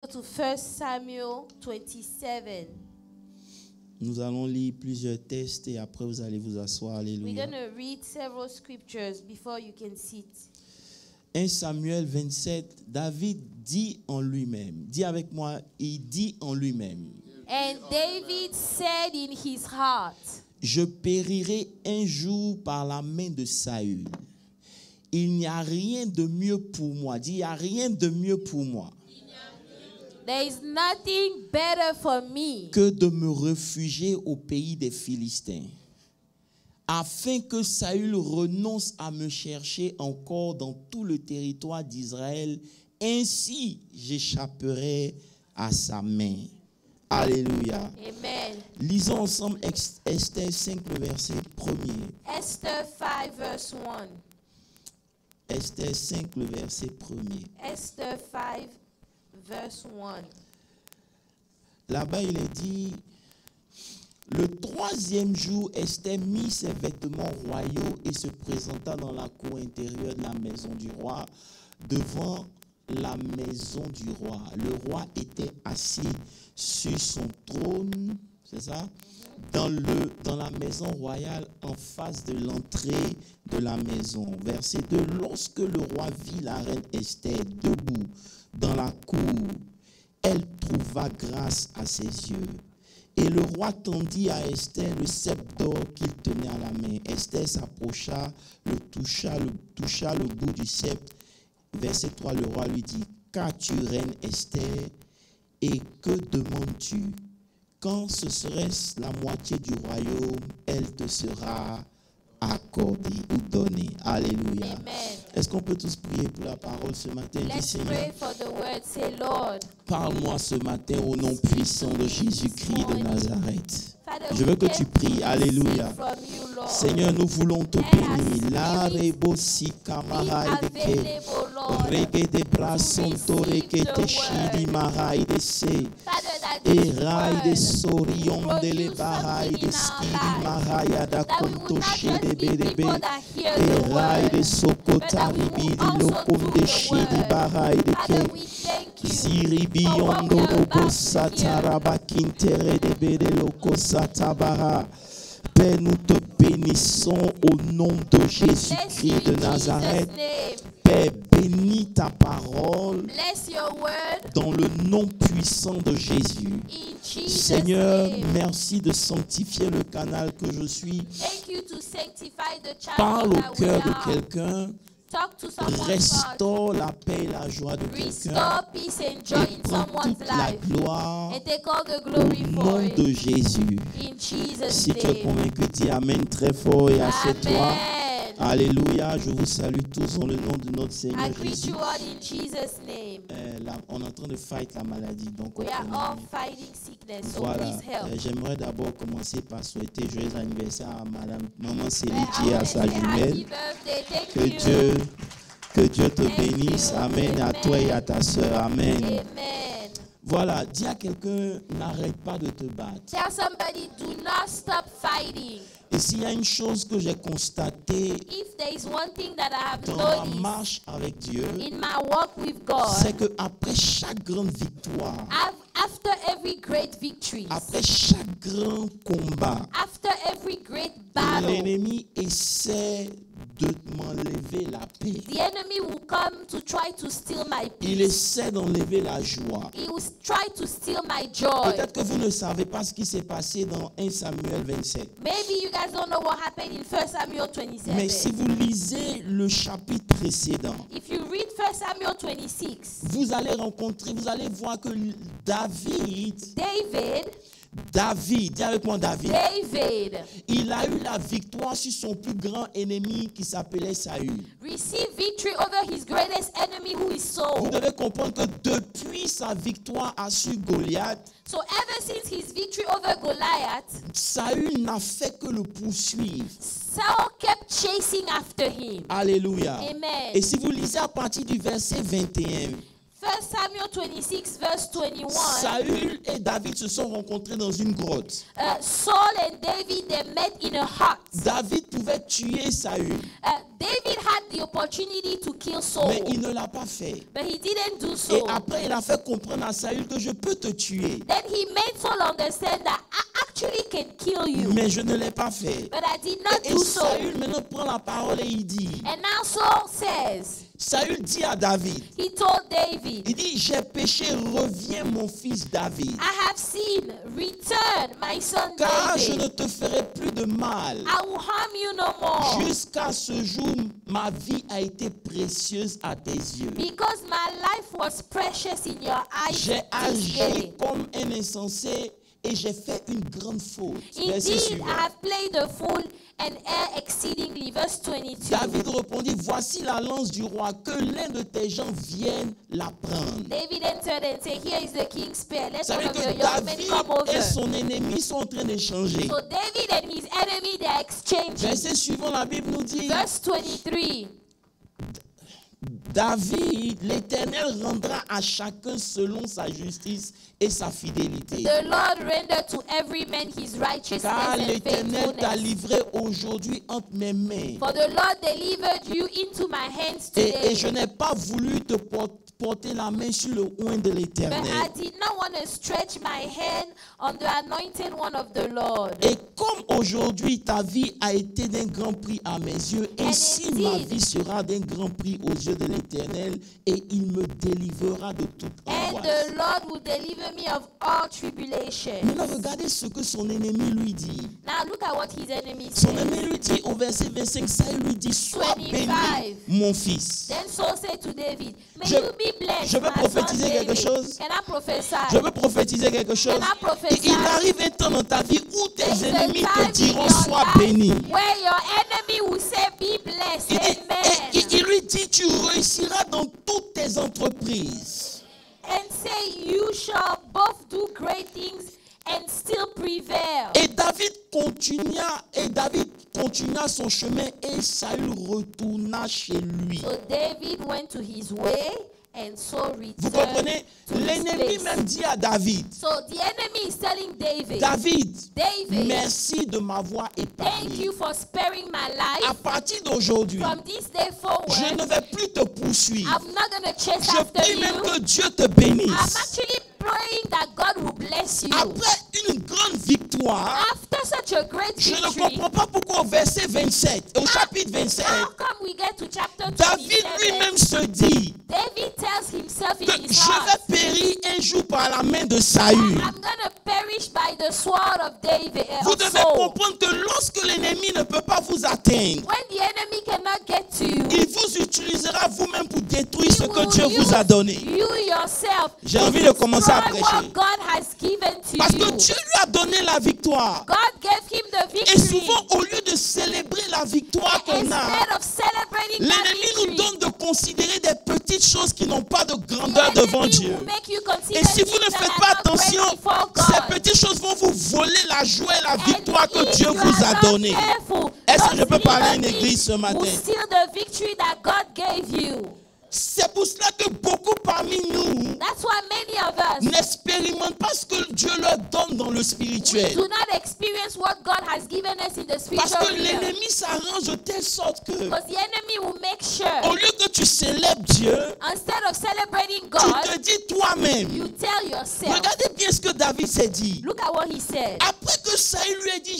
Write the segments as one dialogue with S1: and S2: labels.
S1: To 1 Samuel 27.
S2: Nous allons lire plusieurs textes et après vous allez vous asseoir.
S1: We're
S2: Alléluia.
S1: going to read several scriptures before you can sit.
S2: 1 Samuel 27, David dit en lui-même. Dis avec moi, il dit en lui-même.
S1: And David said in his heart,
S2: Je périrai un jour par la main de Saül. Il n'y a rien de mieux pour moi. Dis, il n'y a rien de mieux pour moi
S1: there is nothing better for me
S2: que de me réfugier au pays des Philistins, afin que Saül renonce à me chercher encore dans tout le territoire d'Israël. Ainsi, j'échapperai à sa main. Alléluia.
S1: Amen.
S2: Lisons ensemble Esther 5, le verset 1er.
S1: Esther 5 verse 1.
S2: Esther 5, le verset 1er.
S1: Esther 5 verse 1.
S2: Là-bas, il est dit, le troisième jour, Esther mit ses vêtements royaux et se présenta dans la cour intérieure de la maison du roi, devant la maison du roi. Le roi était assis sur son trône, c'est ça, dans la maison royale en face de l'entrée de la maison. Verset 2, lorsque le roi vit la reine Esther debout dans la cour, elle trouva grâce à ses yeux. Et le roi tendit à Esther le sceptre d'or qu'il tenait à la main. Esther s'approcha, toucha le bout du sceptre. Verset 3, le roi lui dit, qu'as-tu, reine Esther, et que demandes-tu? Quand ce serait la moitié du royaume, elle te sera accordée ou donnée. Alléluia.
S1: Amen.
S2: Est-ce qu'on peut tous prier pour la parole ce matin? Dis,
S1: Let's
S2: Seigneur,
S1: pray for the word. Say, Lord,
S2: parle-moi ce matin au nom puissant de Jésus-Christ de Nazareth.
S1: Father,
S2: Je veux que
S1: we
S2: tu
S1: can
S2: pries. Alléluia.
S1: receive from you, Lord.
S2: Seigneur, nous voulons te bénir. La rebosi kamarai de ke.
S1: Available, Lord.
S2: Rege de brason tore ke te shidi marai de se.
S1: Father, that
S2: E
S1: this
S2: rai de
S1: word
S2: sorion de le
S1: produce
S2: barai
S1: something
S2: de
S1: in our
S2: skidi
S1: lives.
S2: mahaya da
S1: That we will
S2: konto
S1: not
S2: shede
S1: just be
S2: bedebe.
S1: people that hear
S2: E
S1: the
S2: rai de
S1: word,
S2: sokota
S1: but that we will
S2: ribidi
S1: also
S2: lokom
S1: do
S2: de
S1: the
S2: shidi
S1: word.
S2: barai de
S1: Father,
S2: ke.
S1: we thank you
S2: Ziribi
S1: for what
S2: yondo
S1: we are
S2: robo
S1: about to hear.
S2: sataraba kintere de bede loko satabara. Père, nous te bénissons au nom de
S1: Bless you
S2: Jésus-Christ de
S1: in
S2: Nazareth.
S1: Jesus' name.
S2: Père, bénis ta parole
S1: Bless your word
S2: dans le nom puissant de Jésus.
S1: in Jesus'
S2: Seigneur,
S1: name.
S2: merci de sanctifier le canal que je suis.
S1: Thank you to sanctify the child
S2: Parle au
S1: that we
S2: cœur de
S1: are.
S2: quelqu'un.
S1: Talk to someone's heart.
S2: Restaure la paix et la joie de quelqu'un.
S1: Restore peace and joy
S2: Et
S1: in
S2: prends
S1: someone's
S2: toute la
S1: life.
S2: gloire
S1: And take all the
S2: au
S1: glory for
S2: nom
S1: it.
S2: de Jésus.
S1: In Jesus'
S2: Si tu es
S1: name.
S2: convaincu, dis Amen très fort et assieds-toi.
S1: Amen.
S2: Alléluia. Je vous salue tous dans le nom de notre Seigneur
S1: I greet
S2: Jésus.
S1: you all in Jesus' name.
S2: On est en train de fight la maladie. Donc,
S1: We are
S2: on
S1: all
S2: est-
S1: fighting sickness, so
S2: voilà.
S1: please help.
S2: J'aimerais d'abord commencer par souhaiter joyeux anniversaire à Madame Maman Célie
S1: I
S2: et à
S1: want to
S2: sa
S1: say happy
S2: jumelle.
S1: birthday. Thank
S2: Que Dieu te
S1: Thank
S2: bénisse.
S1: you.
S2: Amen. À
S1: Amen.
S2: toi et à ta soeur. Amen.
S1: Amen.
S2: Voilà. Dis à quelqu'un, n'arrête pas de te battre.
S1: Tell somebody, do not stop fighting.
S2: Et s'il y a une chose que j'ai constatée
S1: If there is one thing that I have
S2: dans ma
S1: noticed
S2: marche avec Dieu,
S1: in my walk with God,
S2: c'est qu'après chaque grande victoire,
S1: after every great victory,
S2: après chaque grand combat,
S1: after every great battle,
S2: l'ennemi essaie de m'enlever la paix.
S1: the enemy will come to try to steal my
S2: Il
S1: peace.
S2: essaie d'enlever la joie.
S1: He will try to steal my joy.
S2: Peut-être que vous ne savez pas ce qui s'est passé dans 1 Samuel 27.
S1: Maybe you guys don't know what happened in 1 Samuel
S2: Mais si
S1: 27.
S2: vous lisez le chapitre précédent,
S1: If you read 1 Samuel 26,
S2: vous allez voir que David, dis avec moi David, il a eu la victoire sur son plus grand ennemi qui s'appelait Saül.
S1: received victory over his greatest enemy, who is
S2: Vous
S1: Saul.
S2: devez comprendre que depuis sa victoire sur Goliath,
S1: So ever since his victory over Goliath,
S2: Saül n'a fait que le poursuivre.
S1: Saul kept chasing after him.
S2: Alléluia.
S1: Amen.
S2: Et si vous lisez à partir du verset 21,
S1: 1 Samuel 26 verse 21.
S2: Saül et David se sont rencontrés dans une grotte.
S1: Saul and David, they met in a hut.
S2: David pouvait tuer Saül,
S1: David had the opportunity to kill Saul,
S2: mais il ne l'a pas fait.
S1: but he didn't do
S2: Et
S1: so.
S2: après, il a fait comprendre à Saül que je peux te tuer,
S1: Then he made Saul understand that I actually can kill you,
S2: mais je ne l'ai pas fait.
S1: but I did not
S2: Et
S1: do so.
S2: Saül maintenant prend la parole et il dit,
S1: And now Saul says,
S2: Saül dit à David,
S1: he told David,
S2: il dit, j'ai péché, reviens mon fils David,
S1: I have sinned, return my son
S2: car je ne
S1: David.
S2: te ferai plus de mal.
S1: I will harm you no more,
S2: Jusqu'à ce jour, ma vie a été précieuse à tes yeux.
S1: because my life was precious in your eyes
S2: J'ai
S1: this
S2: agi
S1: day.
S2: comme un insensé et j'ai fait une grande faute. Verset
S1: Indeed,
S2: suivant.
S1: I have played the fool and erred exceedingly. Verse 22.
S2: David répondit, voici la lance du roi, que l'un de tes gens vienne la prendre.
S1: David entered and said, here is the king's spear. Let
S2: Ça
S1: one
S2: veut
S1: of
S2: dire
S1: your
S2: que
S1: young men
S2: David
S1: come
S2: et
S1: over.
S2: son ennemi sont en train d'échanger.
S1: So David and his enemy, they are exchanging.
S2: Verset suivant, la Bible nous dit,
S1: Verse 23.
S2: David, l'Éternel rendra à chacun selon sa justice et sa fidélité.
S1: The Lord rendered to every man his righteousness
S2: Car
S1: and
S2: l'Éternel t'a
S1: faithfulness.
S2: livré aujourd'hui entre mes mains.
S1: For the Lord delivered you into my hands
S2: Et
S1: today.
S2: je n'ai pas voulu te porter la main sur le oint de
S1: But I
S2: l'Éternel.
S1: did not want to stretch my hand on the anointed one of the Lord.
S2: Et comme aujourd'hui ta vie a été d'un grand prix à mes yeux, ainsi ma vie sera d'un grand prix aux yeux de l'Éternel, et il me délivrera de toute
S1: And
S2: angoisse.
S1: the Lord will deliver me of all tribulation.
S2: Maintenant, regardez ce que son ennemi lui dit.
S1: Now look at what his enemy
S2: Son
S1: said.
S2: ennemi lui dit au verset 25, ça il lui dit, sois
S1: 25.
S2: béni, mon fils.
S1: Then Saul said to David, may
S2: Je-
S1: you be blessed,
S2: je veux
S1: my son
S2: prophétiser quelque
S1: David.
S2: chose.
S1: Can I prophesy?
S2: Je veux prophétiser quelque chose.
S1: Can I prophesy?
S2: Il arrive un temps dans ta vie où tes
S1: There's a
S2: ennemis te
S1: time in
S2: diront,
S1: your
S2: sois
S1: life
S2: béni.
S1: where your enemy will say, be blessed.
S2: Il dit-
S1: Amen.
S2: et il lui dit, tu réussiras dans toutes tes entreprises.
S1: And say, you shall both do great things and still prevail.
S2: Et David continua son chemin et Saül retourna chez lui.
S1: So David went to his way and Saul
S2: Vous
S1: returned
S2: comprenez?
S1: to his
S2: L'ennemi
S1: place.
S2: même dit à David,
S1: So the enemy is telling David,
S2: David,
S1: David,
S2: merci de m'avoir
S1: thank
S2: épargné.
S1: you for sparing my
S2: À
S1: life.
S2: partir d'aujourd'hui,
S1: From this day
S2: je
S1: forward,
S2: ne vais plus te poursuivre.
S1: I'm not going to chase
S2: Je
S1: after
S2: prie même
S1: you.
S2: que Dieu te
S1: I'm
S2: bénisse.
S1: actually praying that God will bless you.
S2: Après une grande victoire,
S1: After such a great
S2: je ne
S1: victory,
S2: comprends pas pourquoi au verset 27, au chapitre 27,
S1: how come we get to chapter
S2: David
S1: 27?
S2: lui-même se dit
S1: David tells himself
S2: que
S1: in his
S2: je
S1: heart,
S2: vais périr un jour par la main de Saül.
S1: I'm going to perish by the sword of David.
S2: Vous
S1: Of
S2: devez
S1: Saul.
S2: comprendre que lorsque l'ennemi ne peut pas vous atteindre,
S1: When the enemy cannot get to you,
S2: il vous utilisera vous-même pour détruire
S1: he
S2: ce que
S1: will
S2: Dieu vous a
S1: use
S2: donné.
S1: you yourself
S2: J'ai
S1: to
S2: envie de commencer à
S1: destroy
S2: prêcher.
S1: what God has given to
S2: Parce que
S1: you.
S2: Dieu lui a donné la victoire.
S1: God gave him the
S2: Et
S1: victory.
S2: souvent, au lieu de célébrer la victoire qu'on a,
S1: Instead of celebrating that
S2: l'ennemi nous
S1: victory,
S2: donne de considérer des petites choses qui n'ont pas de grandeur
S1: the
S2: devant
S1: enemy
S2: Dieu.
S1: will make you consider
S2: Et si vous
S1: things
S2: ne
S1: that
S2: faites
S1: are
S2: pas
S1: not great
S2: attention,
S1: before
S2: ces
S1: God.
S2: petites choses vont vous voler la joie et la
S1: And
S2: victoire que
S1: if
S2: Dieu
S1: you
S2: vous
S1: are
S2: a
S1: not
S2: donnée.
S1: careful,
S2: Est-ce que je
S1: those
S2: peux parler à une
S1: little
S2: église ce
S1: things
S2: matin?
S1: will steal the victory that God gave you.
S2: C'est pour cela que beaucoup parmi nous
S1: That's why many of us
S2: n'expérimentent pas ce que Dieu leur donne dans le spirituel.
S1: do not experience what God has given us in the
S2: Parce
S1: spiritual
S2: que
S1: realm.
S2: l'ennemi s'arrange de telle sorte que,
S1: Because the enemy will make
S2: au
S1: sure,
S2: lieu que tu célèbres Dieu,
S1: instead of celebrating
S2: tu
S1: God,
S2: te dis toi-même.
S1: you tell yourself.
S2: Regardez bien ce que David s'est dit.
S1: Look at what he said.
S2: Après que Saül lui a dit,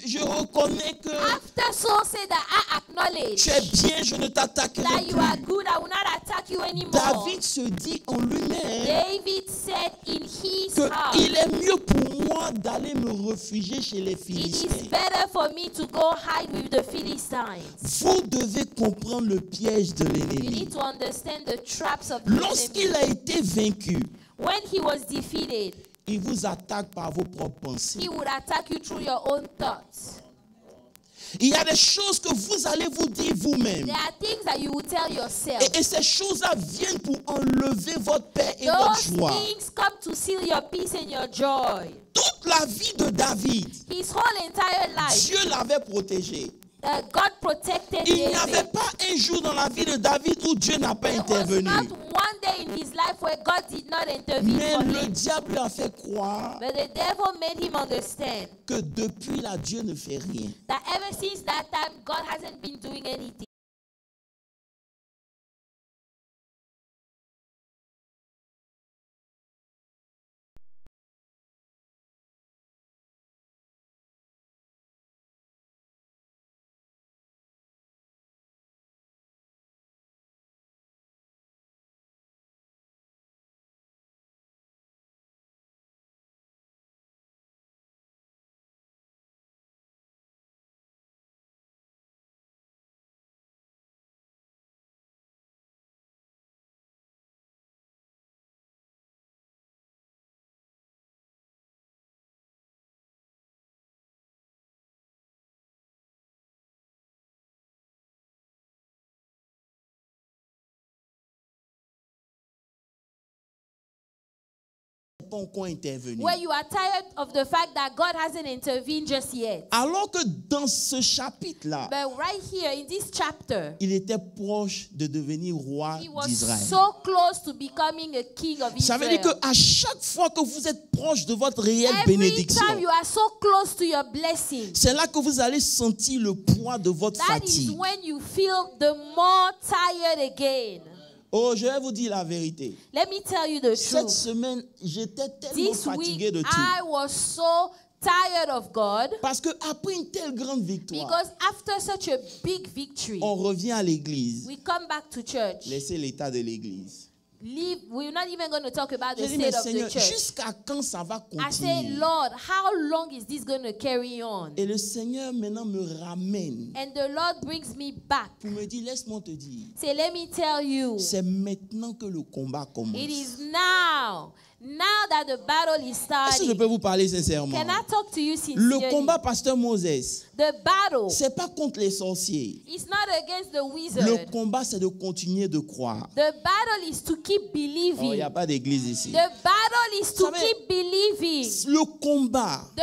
S2: je reconnais que
S1: After Saul said that I acknowledge
S2: tu es bien, je ne t'attaquerai
S1: that you are
S2: plus.
S1: good, I will not attack you anymore.
S2: David se dit en lui-même
S1: David said in his heart,
S2: qu'il est mieux pour moi d'aller me réfugier chez les
S1: it is
S2: Philistins.
S1: better for me to go hide with the Philistines.
S2: Vous devez comprendre le piège de
S1: You
S2: l'ennemi.
S1: need to understand the traps of the
S2: Lorsqu'il
S1: enemy.
S2: a été vaincu,
S1: When he was defeated,
S2: il vous attaque par vos propres pensées.
S1: he would attack you through your own thoughts.
S2: Il y a des choses que vous allez vous dire vous-même.
S1: There are things that you will tell yourself.
S2: Et ces choses-là viennent pour enlever votre paix et votre
S1: Those
S2: joie.
S1: things come to seal your peace and your joy.
S2: Toute la vie de David,
S1: His whole entire life,
S2: Dieu l'avait protégé.
S1: God protected
S2: Il n'y avait
S1: David.
S2: pas un jour dans la vie de David où Dieu n'a pas
S1: There was
S2: intervenu.
S1: not one day in in his life where God did not intervene
S2: Mais
S1: for
S2: le
S1: him.
S2: diable a fait croire
S1: But the devil made him understand
S2: que depuis là, Dieu ne fait rien.
S1: that ever since that time, God hasn't been doing anything.
S2: Pas encore intervenu.
S1: Where you are tired of the fact that God hasn't intervened just yet.
S2: Alors que dans ce chapitre-là,
S1: But right here in this chapter,
S2: il était proche de devenir roi
S1: he was
S2: d'Israël.
S1: so close to becoming a king of
S2: Ça veut dire
S1: Israel.
S2: qu'à chaque fois que vous êtes proche de votre réelle
S1: Every
S2: bénédiction,
S1: time you are so close to your blessing,
S2: c'est là que vous allez sentir le poids de votre
S1: that is
S2: fatigue.
S1: when you feel the more tired again.
S2: Oh, je vais vous dire la vérité.
S1: Let me tell you the
S2: Cette
S1: truth.
S2: semaine, j'étais tellement
S1: This
S2: fatigué
S1: week,
S2: de tout.
S1: I was so tired of God
S2: Parce qu'après une telle grande victoire,
S1: because after such a big victory,
S2: on revient à l'église.
S1: we come back to church.
S2: Laissez l'état de l'église.
S1: We're not even going to talk about the
S2: J'ai dit, mais
S1: state of the
S2: Seigneur,
S1: church.
S2: jusqu'à quand ça va
S1: I say,
S2: continuer?
S1: Lord, how long is this going to carry on?
S2: Et le Seigneur maintenant me ramène
S1: And the Lord brings me back.
S2: pour me dire, laisse-moi te dire,
S1: Say, let me tell you,
S2: c'est maintenant que le combat commence.
S1: it is now that the battle is
S2: Est-ce que je
S1: starting.
S2: peux vous parler sincèrement?
S1: Can I talk to you
S2: Le
S1: sincerely?
S2: combat, pasteur Moses,
S1: The battle
S2: c'est pas contre les sorciers.
S1: is not against the
S2: Le
S1: wizard.
S2: combat, c'est de continuer de croire.
S1: The battle is to keep
S2: Oh, il
S1: believing.
S2: n'y a pas d'église ici.
S1: The battle is to
S2: Vous savez,
S1: keep believing.
S2: Le combat,
S1: The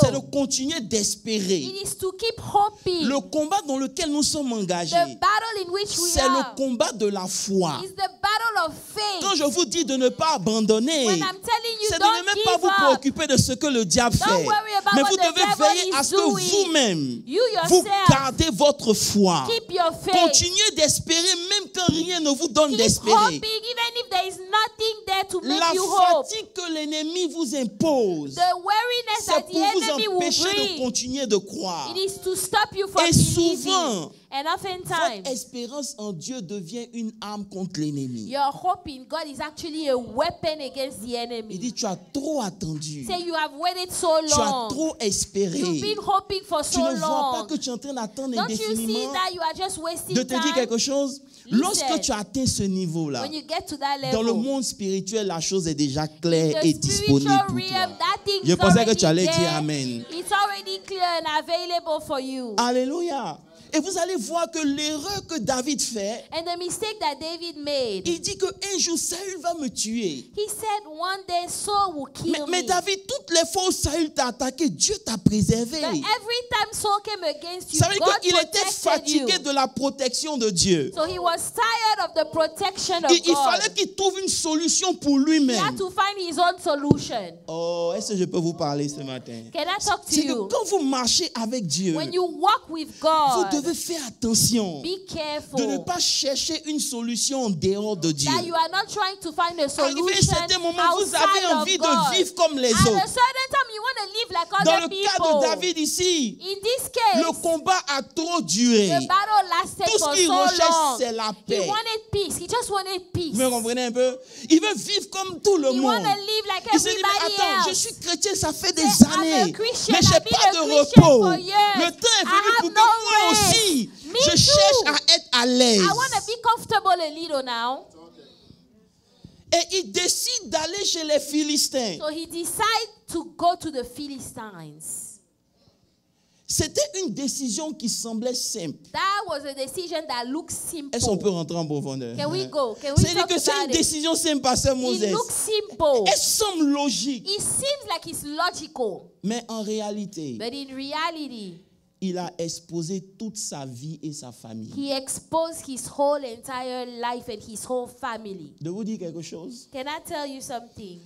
S2: c'est de
S1: battle,
S2: continuer d'espérer.
S1: it is to keep hoping.
S2: Le combat dans lequel nous sommes engagés,
S1: The battle in which we
S2: c'est
S1: are
S2: le combat de la foi.
S1: is the battle of faith.
S2: Quand je vous dis de ne pas abandonner,
S1: When I'm telling you,
S2: c'est de ne
S1: don't
S2: même pas
S1: give
S2: vous
S1: up.
S2: préoccuper de ce que le diable
S1: Don't
S2: fait.
S1: worry about
S2: Mais
S1: what
S2: vous
S1: the
S2: devez
S1: devil
S2: veiller
S1: is
S2: à ce que
S1: doing.
S2: vous-même,
S1: You
S2: vous
S1: yourself,
S2: gardez votre foi.
S1: keep your faith.
S2: Continuez d'espérer même quand rien ne vous donne
S1: Keep
S2: d'espérer.
S1: hoping even if there is nothing there to make
S2: La
S1: you hope.
S2: fatigue que l'ennemi vous impose,
S1: The weariness
S2: c'est
S1: that
S2: pour
S1: the enemy
S2: vous
S1: will
S2: empêcher de
S1: bring,
S2: continuer de croire.
S1: it is to stop you from
S2: Et
S1: believing.
S2: souvent,
S1: And oftentimes,
S2: votre espérance en Dieu devient une arme contre l'ennemi.
S1: your hope in God is actually a weapon against the
S2: Il
S1: enemy.
S2: dit, tu as trop attendu.
S1: Say you have waited so
S2: Tu as
S1: long.
S2: trop espéré.
S1: You've been hoping for
S2: Tu
S1: so
S2: ne vois pas
S1: long.
S2: que tu es en train d'attendre
S1: Don't you see
S2: indéfiniment
S1: that you are just wasting
S2: de te dire
S1: time?
S2: quelque chose?
S1: Listen.
S2: Lorsque tu as atteint ce niveau-là,
S1: When you get to that
S2: dans le
S1: level,
S2: monde spirituel, la chose est déjà claire
S1: the
S2: et disponible
S1: spiritual
S2: pour
S1: realm,
S2: toi.
S1: that thing
S2: Je
S1: is
S2: pensais que
S1: already
S2: tu allais dire
S1: there.
S2: Amen.
S1: It's already clear and available for you.
S2: Alléluia. Et vous allez voir que l'erreur que David fait,
S1: And the mistake that David made,
S2: il dit qu'un jour Saül va me tuer.
S1: he said one day Saul will kill
S2: Mais
S1: me.
S2: David, toutes les fois où Saül t'a attaqué, Dieu t'a préservé.
S1: But every time Saul came against you,
S2: Ça veut dire
S1: God
S2: qu'il était
S1: protected you.
S2: fatigué de la protection de Dieu.
S1: So he was tired of the protection of
S2: Il
S1: God.
S2: fallait qu'il trouve une solution pour
S1: He
S2: lui-même.
S1: had to find his own solution.
S2: Oh, est-ce que je peux vous parler ce matin?
S1: Can I talk to
S2: C'est que
S1: you?
S2: quand vous marchez avec Dieu,
S1: When you walk with
S2: vous
S1: God,
S2: devez faire attention
S1: be
S2: de
S1: careful
S2: ne pas chercher une solution en dehors de Dieu.
S1: that you are not trying to find a
S2: Arrivé à un
S1: solution
S2: certain moment, vous avez
S1: outside
S2: envie
S1: of God.
S2: de vivre comme les
S1: At a
S2: autres.
S1: certain time, you want to live like
S2: Dans
S1: other
S2: le
S1: people.
S2: cas de David ici,
S1: In this case,
S2: le combat a trop duré.
S1: the battle lasted
S2: Tout ce
S1: for
S2: qu'il
S1: so
S2: recherche,
S1: long.
S2: c'est la
S1: He
S2: paix.
S1: wanted peace. He just wanted peace.
S2: Vous me comprenez un peu? Il veut vivre comme tout le
S1: He
S2: monde.
S1: wanted to live like
S2: Il se dit, mais
S1: everybody
S2: attends, je
S1: else.
S2: suis chrétien, ça fait des
S1: Say, I'm a
S2: années.
S1: Christian,
S2: Mais je n'ai
S1: I've been
S2: pas
S1: a
S2: de
S1: Christian
S2: repos.
S1: for years.
S2: Le temps est
S1: I
S2: venu
S1: have
S2: pour que
S1: no
S2: moi
S1: rest.
S2: aussi,
S1: Me
S2: je
S1: too.
S2: cherche à être à l'aise.
S1: I want to be comfortable a little now.
S2: Et il décide d'aller chez les Philistins.
S1: So he decided to go to the Philistines.
S2: C'était une décision qui semblait simple.
S1: That was a decision that looked simple.
S2: Est-ce qu'on peut rentrer en profondeur?
S1: Can we go? Can we
S2: C'est-à-dire
S1: talk
S2: que c'est
S1: about
S2: une
S1: it?
S2: décision simple, pasteur Moses.
S1: It looks simple.
S2: Elle semble logique.
S1: It seems like it's logical.
S2: Mais en réalité,
S1: But in reality,
S2: il a exposé toute sa vie et sa famille.
S1: He exposed his whole entire life and his whole family.
S2: De vous dire quelque chose,
S1: Can I tell you something?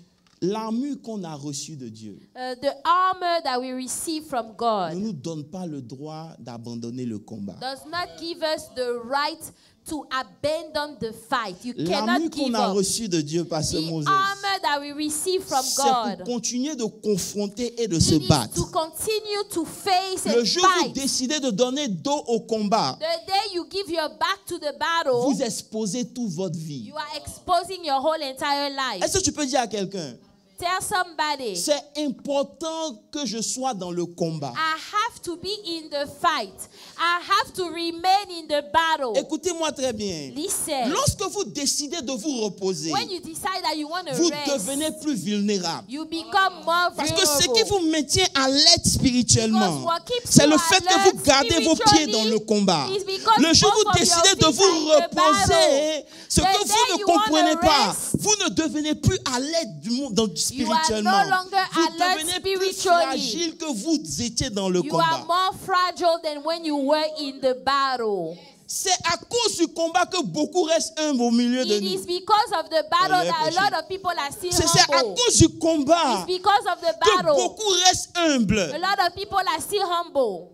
S2: l'armure qu'on a reçue de Dieu
S1: The armor that we receive from
S2: ne
S1: God
S2: nous donne pas le droit d'abandonner le combat.
S1: does not give us the right to abandon the fight. You
S2: L'armure
S1: cannot
S2: qu'on
S1: give
S2: a
S1: up.
S2: reçue de Dieu par ce
S1: The
S2: Moses,
S1: armor that we receive from
S2: c'est
S1: God,
S2: pour continuer de confronter et de se
S1: it is
S2: battre.
S1: to continue to face
S2: Le
S1: and
S2: jour où vous
S1: fight.
S2: décidez de donner dos au combat,
S1: The day you give your back to the battle,
S2: vous exposez toute votre vie.
S1: you are exposing your whole entire life.
S2: Est-ce que tu peux dire à quelqu'un,
S1: Tell somebody,
S2: c'est important que je sois dans le combat.
S1: I have to be in the fight. I have to remain in the battle.
S2: Écoutez-moi très bien.
S1: Listen.
S2: Lorsque vous décidez de vous reposer,
S1: When you decide that you want to
S2: vous
S1: rest,
S2: devenez plus vulnérable.
S1: you become more
S2: Parce que ce qui
S1: vulnerable.
S2: vous maintient à l'aide spirituellement,
S1: Because what keeps
S2: c'est
S1: you
S2: le fait que
S1: alert
S2: vous gardez vos pieds dans le combat.
S1: is because
S2: Le jour où
S1: both
S2: vous
S1: of your
S2: décidez de
S1: feet
S2: vous
S1: are in the
S2: reposer,
S1: battle.
S2: ce
S1: The
S2: que
S1: day
S2: vous ne
S1: you wanna
S2: comprenez pas,
S1: rest,
S2: vous ne devenez plus à l'aide du monde
S1: You are
S2: spirituellement.
S1: no longer
S2: Vous
S1: alert
S2: devenez plus
S1: spiritually.
S2: fragile que vous étiez dans le
S1: You are
S2: combat.
S1: more fragile than when you were in the battle.
S2: C'est à cause du combat que beaucoup restent humbles au milieu de
S1: It is
S2: nous.
S1: because of the battle
S2: Allez,
S1: that a
S2: péché.
S1: lot of people are still
S2: C'est à
S1: humble.
S2: cause du combat
S1: It's because of the
S2: que
S1: battle.
S2: beaucoup restent humbles.
S1: A lot of people are still humble.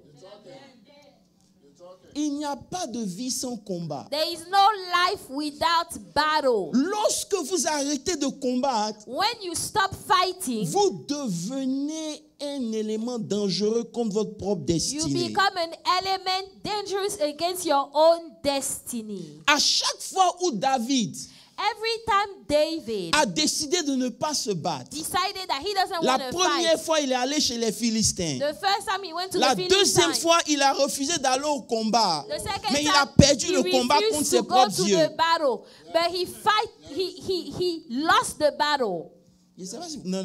S2: Il n'y a pas de vie sans combat.
S1: There is no life without battle.
S2: Lorsque vous arrêtez de combattre,
S1: When you stop fighting,
S2: vous devenez un élément dangereux contre votre propre
S1: you
S2: destinée.
S1: become an element dangerous against your own destiny.
S2: À chaque fois où David
S1: Every time David
S2: a décidé de ne pas se battre,
S1: decided that he doesn't
S2: la
S1: want to
S2: première
S1: fight,
S2: fois, il est allé chez les Philistins.
S1: the first time he went to
S2: La
S1: the
S2: deuxième
S1: Philistines,
S2: fois, il a refusé d'aller au combat.
S1: the second
S2: Mais il
S1: time,
S2: a perdu
S1: he
S2: le combat
S1: refused
S2: contre
S1: to
S2: ses
S1: go
S2: propres
S1: to
S2: yeux.
S1: the battle, but he lost the battle.
S2: Je sais pas si- Non.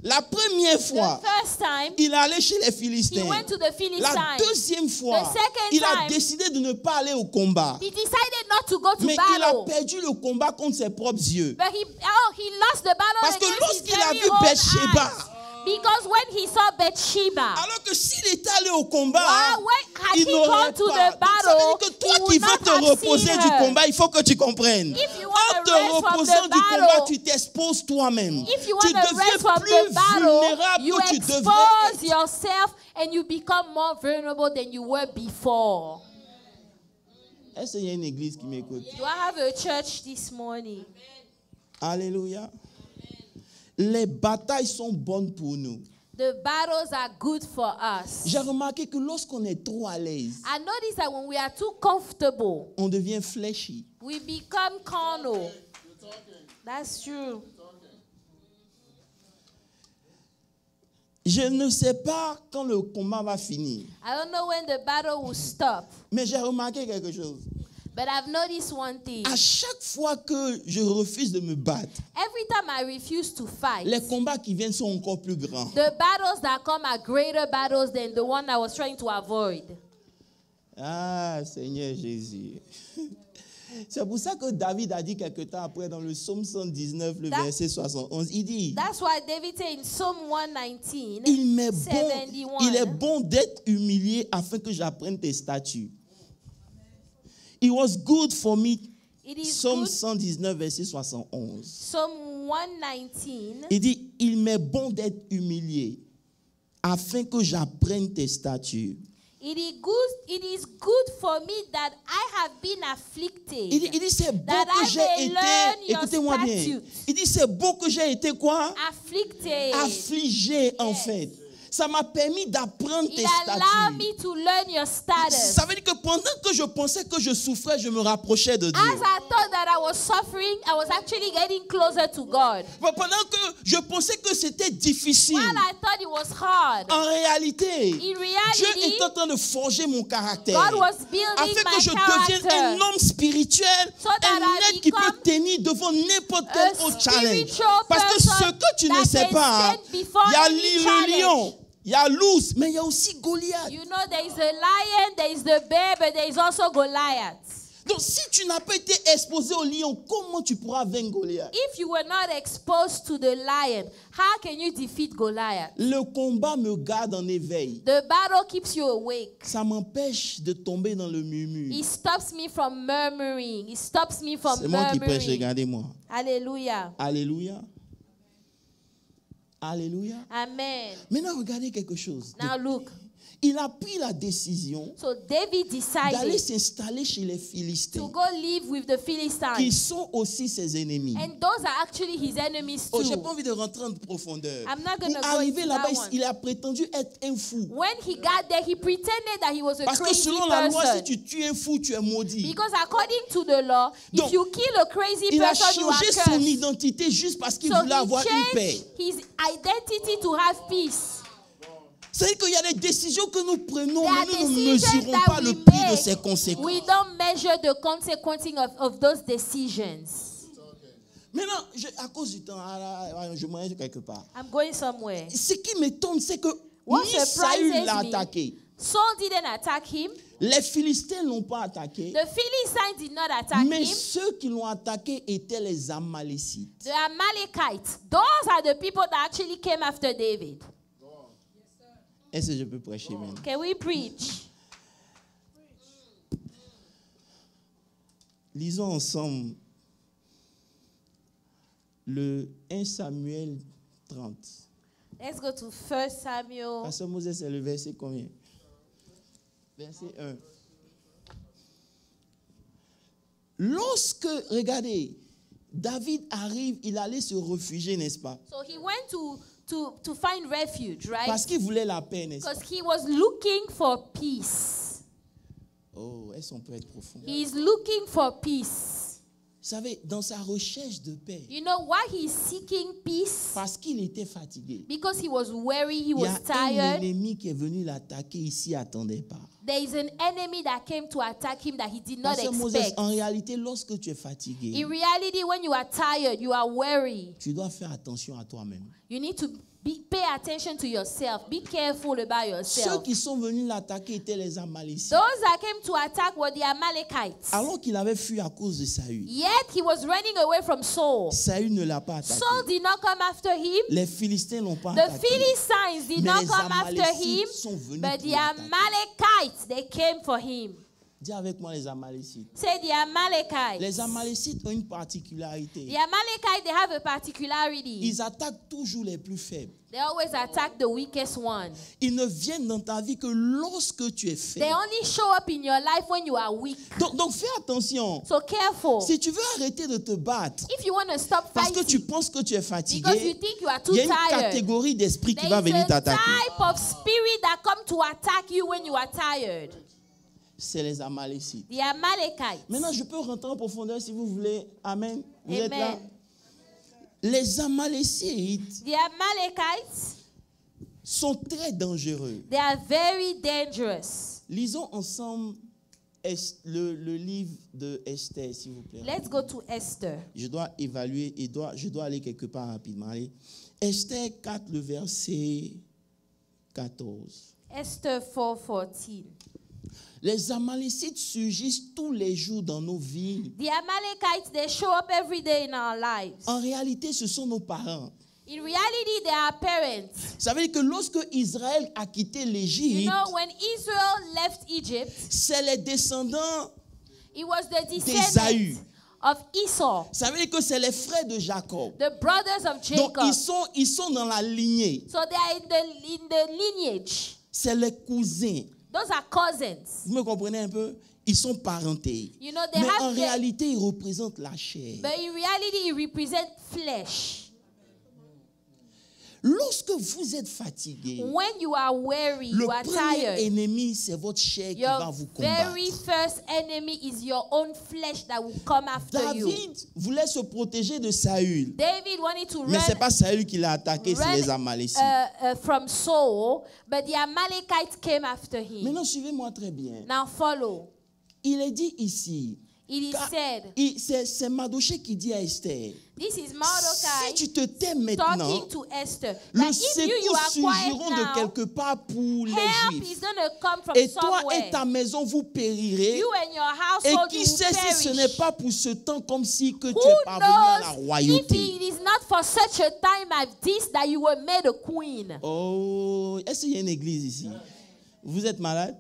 S2: La première fois,
S1: The first time
S2: il est allé chez les
S1: he
S2: Philistins.
S1: went to the Philistines,
S2: La deuxième fois,
S1: The second
S2: il a
S1: time,
S2: décidé de ne pas aller au combat.
S1: he decided not to go to
S2: Mais il a
S1: battle,
S2: perdu le combat contre ses propres yeux.
S1: but he lost the battle
S2: Parce que
S1: against his
S2: lorsqu'il a
S1: very
S2: vu
S1: own
S2: Bathsheba,
S1: eyes. Because when he saw Bathsheba,
S2: alors que s'il était allé au combat,
S1: had
S2: il
S1: he
S2: n'aurait
S1: gone to
S2: pas.
S1: the
S2: Donc, ça veut dire
S1: battle,
S2: que toi
S1: he
S2: qui
S1: would
S2: veux
S1: not
S2: te
S1: have
S2: reposer
S1: seen
S2: du
S1: her.
S2: combat, il faut que tu comprennes.
S1: If you
S2: En
S1: want
S2: te
S1: to rest from
S2: reposant
S1: the
S2: du combat,
S1: battle,
S2: tu t'exposes toi-même.
S1: if you
S2: Tu
S1: want to rest
S2: deviens
S1: from
S2: plus
S1: the battle,
S2: vulnérable
S1: you
S2: que tu devrais
S1: expose
S2: être.
S1: yourself and you become more vulnerable than you were before.
S2: Est-ce qu'il y a une église qui m'écoute?
S1: Do I have a church this morning?
S2: Alléluia. Les batailles sont bonnes pour nous.
S1: The battles are good for us.
S2: J'ai remarqué que lorsqu'on est trop à l'aise,
S1: I notice that when we are too comfortable,
S2: on devient fléchi.
S1: we become carnal. That's true.
S2: Je ne sais pas quand le combat va finir,
S1: I don't know when the battle will stop,
S2: mais j'ai remarqué quelque chose.
S1: but I've noticed one thing.
S2: À chaque fois que je refuse de me battre,
S1: Every time I refuse to fight,
S2: les combats qui viennent sont encore plus grands.
S1: the battles that come are greater battles than the one I was trying to avoid.
S2: Ah, Seigneur Jésus. C'est pour ça que David a dit quelque temps après dans le psaume 119, le
S1: That-
S2: verset 71, il dit,
S1: That's why David said in Psalm 119,
S2: il est
S1: 71,
S2: bon d'être humilié afin que j'apprenne tes statuts. It was good for me.
S1: it is
S2: Psaume
S1: good.
S2: 119, verset 71.
S1: Psalm 119,
S2: Il dit, il m'est bon d'être humilié afin que j'apprenne tes statuts.
S1: it is good for me that I have been afflicted.
S2: Il dit c'est beau
S1: That
S2: que
S1: I
S2: j'ai
S1: may learn
S2: été,
S1: your
S2: écoutez-moi bien,
S1: statutes.
S2: il dit c'est beau que j'ai été quoi?
S1: Afflicted.
S2: Affligé en fait. Ça m'a permis d'apprendre tes
S1: It allowed
S2: statuts.
S1: me to learn your status.
S2: Ça veut dire que pendant que je pensais que je souffrais, je me rapprochais de Dieu.
S1: As I thought that I was suffering, I was actually getting closer to God.
S2: Pendant que je pensais que c'était difficile,
S1: While I thought it was hard,
S2: en réalité,
S1: in
S2: Dieu
S1: reality,
S2: est en train de forger mon caractère.
S1: God was building
S2: Afin que
S1: my
S2: je devienne un
S1: character.
S2: homme spirituel,
S1: So that
S2: un
S1: I
S2: être qui peut
S1: become
S2: tenir devant n'importe quel
S1: a
S2: autre challenge.
S1: spiritual
S2: Parce que
S1: person
S2: ce que tu ne
S1: that
S2: sais
S1: can
S2: pas,
S1: stand before
S2: il y a
S1: any
S2: le
S1: challenge.
S2: lion, il y a l'ours, mais il y a aussi Goliath.
S1: You know, there is a lion, there is the bear, but there is also Goliath.
S2: Donc, si tu n'as pas été exposé au lion, comment tu pourras vaincre Goliath?
S1: If you were not exposed to the lion, how can you defeat Goliath?
S2: Le combat me garde en éveil.
S1: The battle keeps you awake.
S2: Ça m'empêche de tomber dans le
S1: It
S2: murmure.
S1: stops me from murmuring. It stops me from
S2: C'est moi qui prêche,
S1: murmuring.
S2: regardez-moi.
S1: Hallelujah.
S2: Alléluia. Alléluia.
S1: Amen.
S2: Maintenant, regardez quelque chose.
S1: Now look.
S2: Il a pris la décision
S1: So David
S2: d'aller
S1: decided
S2: s'installer chez les
S1: to
S2: Philistins,
S1: go live with the
S2: qui
S1: Philistines.
S2: sont aussi ses ennemis.
S1: And those are actually his enemies
S2: Oh, j'ai
S1: too.
S2: pas envie de rentrer en profondeur.
S1: I'm not
S2: Pour
S1: gonna go
S2: arriver
S1: into
S2: là-bas,
S1: that one.
S2: il a prétendu être un fou.
S1: When he got there, he pretended that he was a
S2: Parce que
S1: crazy
S2: selon la loi, si
S1: person.
S2: tu tues un fou, tu es maudit.
S1: Because according to the law,
S2: Donc,
S1: if you kill a crazy
S2: Il a
S1: person, you are
S2: changé son
S1: cursed.
S2: identité juste parce qu'il
S1: So
S2: voulait avoir
S1: he
S2: une paix.
S1: changed his identity to have peace.
S2: C'est-à-dire qu'il y a des décisions que nous prenons,
S1: There are
S2: mais nous ne
S1: decisions
S2: mesurons
S1: that
S2: pas
S1: we
S2: le prix de
S1: make.
S2: ses conséquences.
S1: We don't measure the consequences of those decisions.
S2: Maintenant, à cause du temps, je m'arrête quelque part.
S1: I'm going somewhere.
S2: Ce qui m'étonne, c'est que
S1: What
S2: ni
S1: surprises
S2: Saül l'a
S1: me,
S2: attaqué.
S1: Saul didn't attack him.
S2: Les Philistins ne l'ont pas attaqué.
S1: The Philistines did not attack
S2: Mais
S1: him.
S2: ceux qui l'ont attaqué étaient les Amalécites.
S1: The Amalekites. Those are the people that actually came after David.
S2: Est-ce que je peux prêcher maintenant?
S1: Can we preach?
S2: Lisons ensemble le 1 Samuel 30.
S1: Let's go to 1 Samuel.
S2: Pasteur Moses, c'est le verset combien? Verset 1. Lorsque, regardez, David arrive, il allait se réfugier, n'est-ce pas?
S1: So he went to find refuge, right?
S2: Parce qu'il voulait la paix, n'est-ce pas?
S1: Because he was looking for peace.
S2: Oh, est-ce qu'on peut être profond?
S1: He is looking for peace.
S2: Vous savez, dans sa recherche de paix,
S1: You know why he's seeking peace?
S2: parce qu'il était fatigué,
S1: Because he was weary, he
S2: il y
S1: was
S2: a un
S1: tired.
S2: ennemi qui est venu l'attaquer, il s'y attendait pas.
S1: There is an enemy that came to attack him that he did not
S2: Pasteur Moses,
S1: expect.
S2: en réalité, lorsque tu es fatigué,
S1: In reality, when you are tired, you are weary.
S2: tu dois faire attention à toi-même.
S1: You need to pay attention to yourself. Be careful about
S2: Ceux
S1: yourself.
S2: qui sont venus l'attaquer étaient les Amalécites.
S1: Those that came to attack were the Amalekites.
S2: Alors qu'il avait fui à cause de Saül.
S1: Yet he was running away from Saul.
S2: Saül ne l'a pas attaqué.
S1: Saul did not come after him.
S2: Les Philistins l'ont pas
S1: The
S2: attaqué.
S1: Philistines did
S2: Mais
S1: not
S2: les
S1: come after him,
S2: Amalécites sont venus
S1: but
S2: pour
S1: the
S2: l'attaquer.
S1: Amalekites, they came for him.
S2: Dis avec moi les Amalécites.
S1: Say the Amalekites.
S2: Les Amalécites ont une particularité.
S1: The Amalekites, they have a particularity.
S2: Ils attaquent toujours les plus faibles.
S1: They always attack the weakest one.
S2: Ils ne viennent dans ta vie que lorsque tu es
S1: They
S2: faible.
S1: only show up in your life when you are weak.
S2: Donc fais attention.
S1: So careful.
S2: Si tu veux arrêter de te battre
S1: If you want to stop
S2: parce que tu
S1: fighting,
S2: penses que tu es
S1: because you
S2: fatigué,
S1: think you are
S2: il
S1: too
S2: y a une
S1: tired,
S2: catégorie d'esprit qui
S1: there
S2: va
S1: is
S2: venir
S1: a
S2: t'attaquer.
S1: type of spirit that come to attack you when you are tired.
S2: C'est les Amalécites.
S1: The Amalekites.
S2: Maintenant, je peux rentrer en profondeur si vous voulez. Amen. Vous êtes là?
S1: Amen.
S2: Les Amalécites
S1: The Amalekites,
S2: sont très dangereux.
S1: they are very dangerous.
S2: Lisons ensemble le livre de Esther, s'il vous plaît.
S1: Let's go to Esther.
S2: Je dois évaluer et je dois aller quelque part rapidement. Allez. Esther 4, le verset 14.
S1: Esther 4:14.
S2: Les Amalécites surgissent tous les jours dans nos vies.
S1: The Amalekites, they show up every day in our lives.
S2: En réalité, ce sont nos parents.
S1: In reality, they are parents.
S2: Ça veut dire que lorsque Israël a quitté
S1: You
S2: l'Égypte,
S1: know, when Israel left Egypt,
S2: c'est les descendants.
S1: it was the
S2: d'Ésaü.
S1: descendants of Esau,
S2: Ça veut dire que c'est les frères de Jacob.
S1: the brothers of
S2: Donc
S1: Jacob.
S2: ils sont dans la lignée.
S1: So they are in the lineage.
S2: C'est les cousins.
S1: Those are cousins.
S2: Vous me comprenez un peu? Ils sont parentés.
S1: You know, they
S2: Mais en
S1: have the,
S2: réalité, ils représentent la chair.
S1: but in reality, it represents flesh.
S2: Lorsque vous êtes fatigué,
S1: When you are weary,
S2: le
S1: you are
S2: premier
S1: tired.
S2: ennemi, c'est votre chair qui va
S1: Your
S2: vous combattre.
S1: very first enemy is your own flesh that will come after you.
S2: David voulait se protéger de Saül.
S1: David wanted to
S2: Mais ce n'est
S1: run
S2: pas Saül qui l'a attaqué, c'est les Amalécites.
S1: from Saul, but the Amalekites came after him.
S2: Maintenant, suivez-moi très bien.
S1: Now follow.
S2: Il est dit ici,
S1: It is
S2: Car
S1: said,
S2: c'est Mardochée qui dit à Esther,
S1: this is
S2: si
S1: Mordecai
S2: tu te tais maintenant,
S1: talking to Esther.
S2: le
S1: That if you are
S2: secours
S1: quiet
S2: surgiront de
S1: now,
S2: quelque part pour les
S1: help
S2: Juifs.
S1: is going to come from
S2: Et toi
S1: somewhere.
S2: et ta maison, vous périrez.
S1: You and your
S2: Et
S1: household
S2: qui
S1: will
S2: sait si ce n'est
S1: perish.
S2: pas pour ce temps comme si que tu
S1: Who
S2: es parvenu à la
S1: knows if
S2: royauté.
S1: it is not for such a time as this that you were made a queen?
S2: Oh, est-ce qu'il y a une église ici? Vous êtes malade?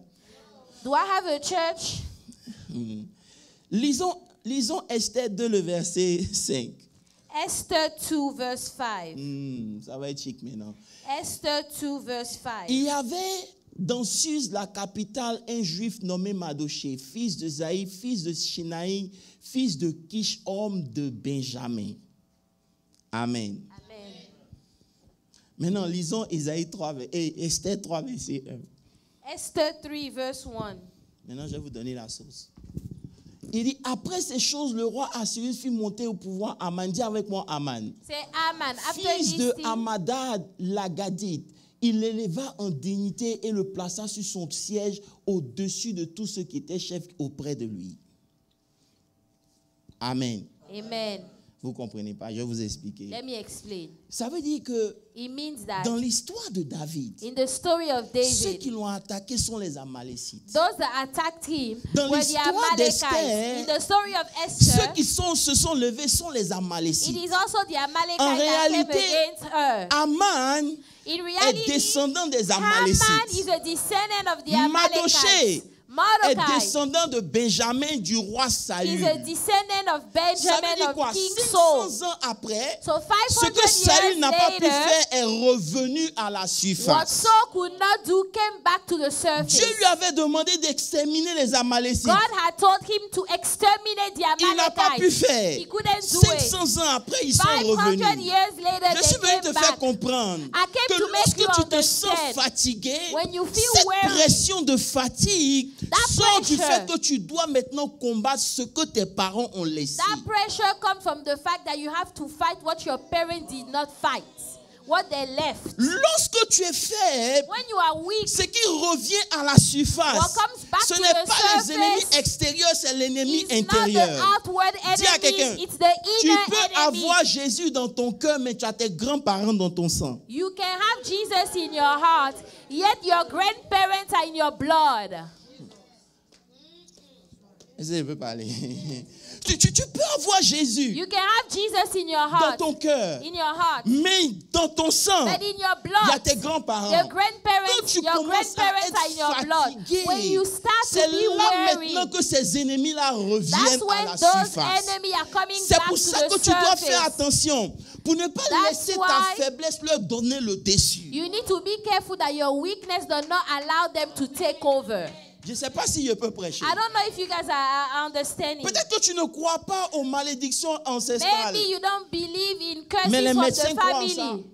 S1: Do I have a church?
S2: Lisons Esther 2, le verset 5.
S1: Esther 2 verse 5.
S2: Ça va être chic maintenant.
S1: Esther 2 verse 5.
S2: Il y avait dans Suse, la capitale, un juif nommé Mardochée, fils de Zaï, fils de Shinaï, fils de Kish, homme de Benjamin. Amen.
S1: Amen.
S2: Maintenant, lisons Esther 3, verset 1.
S1: Esther 3 verse 1.
S2: Maintenant, je vais vous donner la source. Il dit, après ces choses, le roi Assyrus fit monter au pouvoir Aman. Dis avec moi Aman.
S1: Say Aman. After
S2: Fils
S1: this
S2: de
S1: thing,
S2: Hamadad, l'Agadite. Il l'éleva en dignité et le plaça sur son siège au-dessus de tous ceux qui étaient chefs auprès de lui. Amen.
S1: Amen.
S2: Vous ne comprenez pas, je vais vous expliquer.
S1: Let me explain.
S2: Ça veut dire que
S1: It means that
S2: dans l'histoire de David,
S1: in the story of
S2: ceux
S1: David,
S2: qui l'ont attaqué sont les Amalécites.
S1: those that attacked him
S2: Dans
S1: were the
S2: l'histoire
S1: Amalekites.
S2: d'Esther,
S1: In the story of
S2: Ceux
S1: Esther,
S2: qui se sont levés sont les
S1: it
S2: Amalécites.
S1: is also the Amalekites
S2: En
S1: that came
S2: réalité,
S1: against her.
S2: Aman
S1: In
S2: est
S1: reality,
S2: descendant des
S1: Haman
S2: Amalécites.
S1: is a descendant of the
S2: Mardochée
S1: Amalekites.
S2: est
S1: Mordecai
S2: descendant de Benjamin du roi
S1: is
S2: Saül.
S1: a descendant of
S2: Ça veut
S1: Benjamin
S2: dire
S1: of
S2: quoi?
S1: King Saul.
S2: 500 ans après,
S1: So
S2: ce
S1: 500
S2: que Saül
S1: years
S2: n'a pas pu
S1: later,
S2: faire est revenu à la
S1: what
S2: surface.
S1: Saul could not do came back to the surface.
S2: Dieu lui avait demandé d'exterminer les Amalécites.
S1: God had told him to exterminate the
S2: Il n'a pas pu
S1: Amalekites.
S2: faire.
S1: He couldn't do it.
S2: 500 ans après, ils sont
S1: 500
S2: revenus.
S1: years later,
S2: Je suis
S1: they
S2: venu te
S1: came
S2: faire
S1: back.
S2: comprendre
S1: I came
S2: que
S1: to make
S2: lorsque
S1: you
S2: tu te sens
S1: understand,
S2: fatigué,
S1: when you feel
S2: cette
S1: weary,
S2: pression de fatigue sort du
S1: pressure,
S2: fait que tu dois maintenant combattre ce que tes parents ont laissé.
S1: that pressure comes from the fact that you have to fight what your parents did not fight, what they left.
S2: Lorsque tu es faible,
S1: When you are weak,
S2: ce qui revient à la surface,
S1: what comes back
S2: ce
S1: to
S2: n'est
S1: the
S2: pas les
S1: surface
S2: ennemis extérieurs, c'est l'ennemi
S1: it's not the
S2: intérieur.
S1: outward
S2: Dis à quelqu'un,
S1: enemy, it's the
S2: tu
S1: inner
S2: peux
S1: enemy.
S2: avoir Jésus dans ton cœur, mais tu as tes grands-parents dans ton sang.
S1: You can have Jesus in your heart, yet your grandparents are in your blood.
S2: Est-ce que je peux parler? Tu peux avoir Jésus
S1: You can have Jesus in your
S2: dans
S1: heart,
S2: ton cœur,
S1: in your heart,
S2: mais dans ton sang,
S1: but in your
S2: il y a
S1: blood,
S2: tes grands-parents.
S1: your
S2: Quand
S1: grandparents,
S2: tu
S1: your
S2: commences à
S1: grandparents are in your
S2: être
S1: blood.
S2: fatigué,
S1: When you start
S2: c'est
S1: to be
S2: là
S1: weary,
S2: maintenant que ces ennemis-là
S1: that's
S2: reviennent à
S1: when
S2: la
S1: those
S2: surface.
S1: enemies are coming
S2: C'est
S1: back
S2: pour
S1: to
S2: ça
S1: the
S2: que tu dois faire
S1: surface.
S2: attention pour ne pas
S1: That's
S2: laisser ta
S1: why
S2: faiblesse leur donner le dessus.
S1: You need to be careful that your weakness does not allow them to take over.
S2: Je ne sais pas si je peux prêcher.
S1: I don't know if you guys are understanding.
S2: Peut-être que tu ne crois pas aux malédictions ancestrales.
S1: Maybe you don't believe in
S2: Mais les
S1: curses of
S2: médecins
S1: the
S2: croient en ça.
S1: family.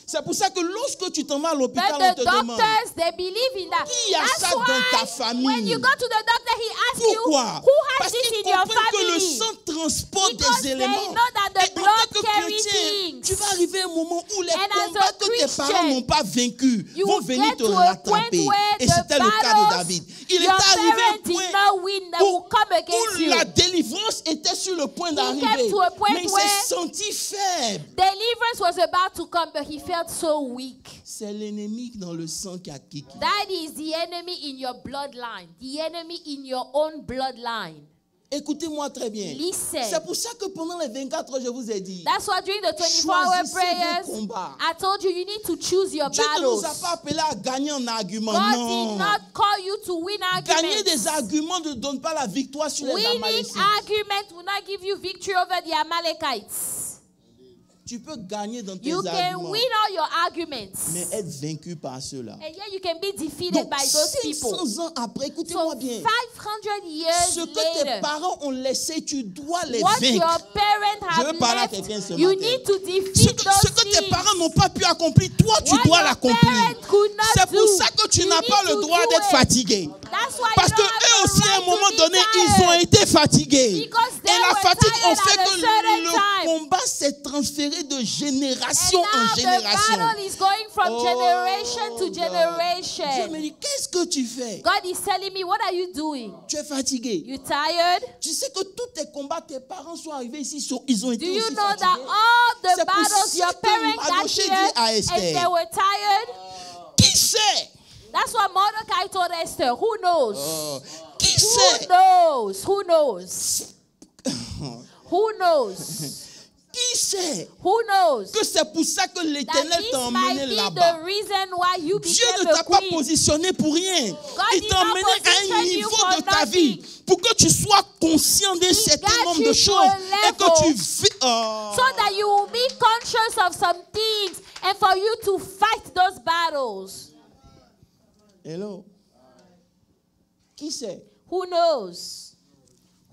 S2: C'est pour ça que lorsque tu t'en vas à
S1: But
S2: l'hôpital, on
S1: the
S2: te demande
S1: doctors, they believe in that.
S2: qui a
S1: That's
S2: ça dans ta
S1: why
S2: famille.
S1: when you go to the doctor, he asks
S2: Pourquoi?
S1: you, who has
S2: Parce
S1: this
S2: qu'ils
S1: in your
S2: comprennent que le
S1: family?
S2: sang transporte
S1: Because
S2: des
S1: they
S2: éléments.
S1: know that the
S2: Et en
S1: blood
S2: tant que
S1: carries
S2: chrétien,
S1: things.
S2: tu vas arriver à un moment où les
S1: And as a
S2: combats que tes
S1: Christian,
S2: parents n'ont pas vaincus
S1: You
S2: vont
S1: will
S2: venir
S1: get
S2: te
S1: to a point
S2: rattraper.
S1: where
S2: Et
S1: the
S2: c'était le cas de
S1: battles
S2: David. Il
S1: your
S2: était arrivé à un
S1: parents did
S2: point
S1: not win, they will come against
S2: où
S1: you.
S2: la délivrance était sur le point d'arriver.
S1: came to a point
S2: Mais il
S1: where-
S2: s'est senti faible.
S1: Deliverance was about to come, but he felt so weak.
S2: C'est l'ennemi dans le sang qui a kické.
S1: That is the enemy in your bloodline, the enemy in your own bloodline.
S2: Écoutez-moi très bien.
S1: Listen.
S2: C'est pour ça que pendant les 24 heures, je vous ai dit,
S1: That's why during the 24-hour
S2: choisissez
S1: prayers,
S2: vos combats.
S1: I told you you need to choose your
S2: Dieu ne nous
S1: battles.
S2: a pas appelés à gagner en argument.
S1: God
S2: Non.
S1: did not call you to win
S2: Gagner
S1: arguments.
S2: des arguments ne donne pas la victoire sur les
S1: Winning
S2: Amalécites.
S1: argument will not give you victory over the Amalekites.
S2: Tu peux gagner dans tes
S1: You can
S2: arguments,
S1: win all your arguments,
S2: mais être vaincu par ceux-là.
S1: and yet you can be defeated
S2: Donc,
S1: by those people.
S2: 500 ans après, écoutez-moi
S1: So
S2: bien,
S1: 500 years
S2: ce que tes
S1: later,
S2: parents ont laissé, tu dois les
S1: what your
S2: vaincre.
S1: parents
S2: Je veux
S1: have
S2: parler à
S1: left,
S2: quelqu'un ce
S1: you
S2: matin.
S1: need to
S2: Ce
S1: defeat
S2: que
S1: those
S2: tes
S1: things.
S2: parents n'ont pas pu accomplir, toi tu
S1: What
S2: dois
S1: your
S2: l'accomplir.
S1: parents could not
S2: C'est pour
S1: do,
S2: ça que tu
S1: You
S2: n'as
S1: need
S2: pas
S1: to
S2: le droit
S1: do
S2: d'être
S1: it.
S2: fatigué.
S1: That's why
S2: Parce
S1: you
S2: que
S1: don't have
S2: eux
S1: the
S2: aussi, à un
S1: right to
S2: moment
S1: be
S2: donné, ils
S1: tired.
S2: ont été fatigués.
S1: Because they
S2: Et la
S1: were
S2: fatigue
S1: tired
S2: ont fait
S1: at a
S2: que
S1: certain
S2: le
S1: time.
S2: combat s'est transféré de génération
S1: And
S2: en
S1: now the
S2: génération.
S1: battle is going from generation to
S2: God. Dieu me
S1: generation.
S2: dit, qu'est-ce que tu fais?
S1: God is telling me, what are you doing?
S2: Tu es fatigué.
S1: You tired?
S2: Tu sais que tous tes combats, tes parents sont arrivés ici, ils ont été
S1: Do you
S2: aussi
S1: know that
S2: fatigués.
S1: all the
S2: C'est pour
S1: battles
S2: ça
S1: your
S2: que
S1: parents got
S2: Mardochée
S1: here
S2: dit à
S1: and
S2: Esther,
S1: they were tired?
S2: Qui sait?
S1: That's what Mordecai told Esther. Who knows?
S2: Qui
S1: Who
S2: sait?
S1: knows? Who knows? Who knows?
S2: Qui sait?
S1: Who knows?
S2: Que c'est pour ça que
S1: That
S2: l'Éternel
S1: this
S2: t'a
S1: might
S2: emmené
S1: be
S2: là-bas.
S1: the reason why you
S2: Dieu
S1: became
S2: ne t'a
S1: a
S2: pas
S1: queen.
S2: positionné pour rien. Il
S1: did
S2: t'a
S1: not
S2: emmené à
S1: position
S2: un
S1: you
S2: niveau
S1: for
S2: de ta
S1: nothing.
S2: vie pour que tu sois conscient d'un certain
S1: got
S2: nombre
S1: you
S2: de
S1: to
S2: choses
S1: a
S2: et que
S1: level
S2: tu vis.
S1: So that you will be conscious of some things and for you to fight those battles.
S2: Hello. Qui sait?
S1: Who knows?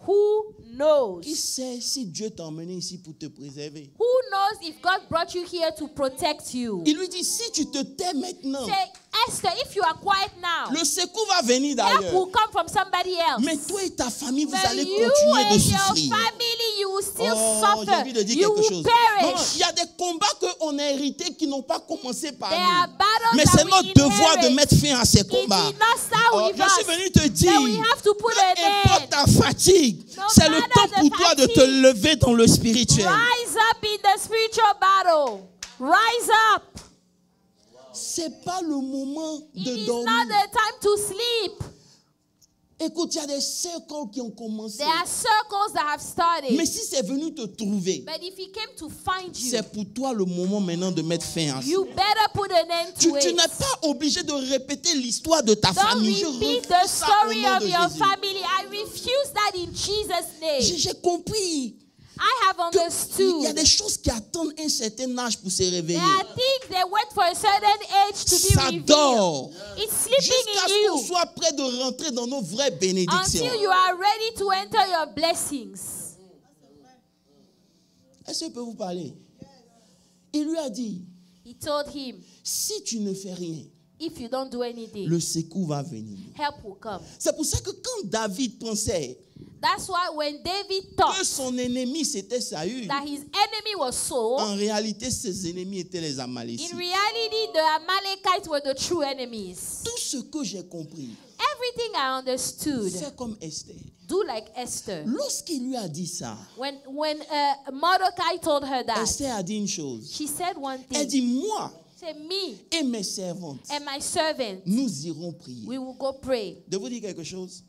S1: Who knows?
S2: Qui sait si Dieu t'a emmené ici pour te préserver?
S1: Who knows if God brought you here to protect you?
S2: Il lui dit, si tu te tais maintenant,
S1: Say, Esther, if you are quiet now,
S2: le secours va venir
S1: help
S2: d'ailleurs.
S1: will come from somebody else.
S2: Mais toi et ta famille, vous
S1: But
S2: allez
S1: you
S2: continuer de
S1: and your
S2: souffrir.
S1: family, you will still
S2: Oh, j'ai
S1: suffer.
S2: envie de dire
S1: You
S2: quelque
S1: will
S2: chose. Non,
S1: perish.
S2: il y a des combats qu'on a hérités qui n'ont pas commencé par
S1: There are
S2: nous.
S1: battles
S2: Mais
S1: that
S2: c'est
S1: we
S2: notre devoir de
S1: inherit.
S2: mettre fin à ces
S1: It
S2: combats.
S1: did not start
S2: Oh,
S1: with
S2: je suis
S1: us.
S2: venu te dire,
S1: Then we have to put
S2: peu
S1: an
S2: importe
S1: end.
S2: ta fatigue,
S1: No
S2: c'est le
S1: matter
S2: temps
S1: the
S2: pour toi de te
S1: fatigue.
S2: lever dans le spirituel.
S1: Rise up in the spiritual battle. Rise up.
S2: C'est pas le moment
S1: It
S2: de
S1: is
S2: dormir.
S1: not the time to sleep.
S2: Écoute, il y a des cercles qui ont commencé.
S1: There are circles that have started.
S2: Mais si c'est venu te trouver,
S1: But if he came to find you,
S2: c'est pour toi le moment maintenant de mettre fin à ça.
S1: you better put an end
S2: Tu
S1: to
S2: n'es
S1: it.
S2: pas obligé de répéter l'histoire de ta
S1: Don't
S2: famille. Je
S1: repeat
S2: refuse
S1: the
S2: ça au
S1: story
S2: nom
S1: of
S2: de
S1: your
S2: Jésus.
S1: family. I refuse that in Jesus' name.
S2: J'ai compris
S1: I have
S2: qu'il y a
S1: understood.
S2: des choses qui attendent un certain âge pour se réveiller.
S1: There are things that wait for a certain age to be
S2: Ça
S1: revealed.
S2: dort.
S1: It's sleeping
S2: Jusqu'à
S1: in
S2: ce qu'on
S1: you
S2: soit prêt de rentrer dans nos vraies bénédictions.
S1: until you are ready to enter your blessings.
S2: Est-ce que je peux vous parler? Il lui a dit,
S1: He told him,
S2: si tu ne fais rien,
S1: if you don't do anything,
S2: le secours va venir.
S1: help will come.
S2: C'est pour ça que quand David pensait
S1: That's why when David
S2: que
S1: thought
S2: son ennemi c'était Saül,
S1: that his enemy was Saul,
S2: en réalité ses ennemis étaient les Amalécites.
S1: in reality the Amalekites were the true enemies.
S2: Tout ce que j'ai compris,
S1: Everything I understood,
S2: fais comme Esther.
S1: do like Esther.
S2: Lorsqu'il lui a dit ça,
S1: When Mordecai told her that,
S2: Esther a dit une chose.
S1: she said one
S2: Elle
S1: thing.
S2: dit, moi
S1: Say, me
S2: et mes servantes,
S1: and my servant,
S2: nous irons prier.
S1: we will go pray.
S2: De vous dire quelque chose,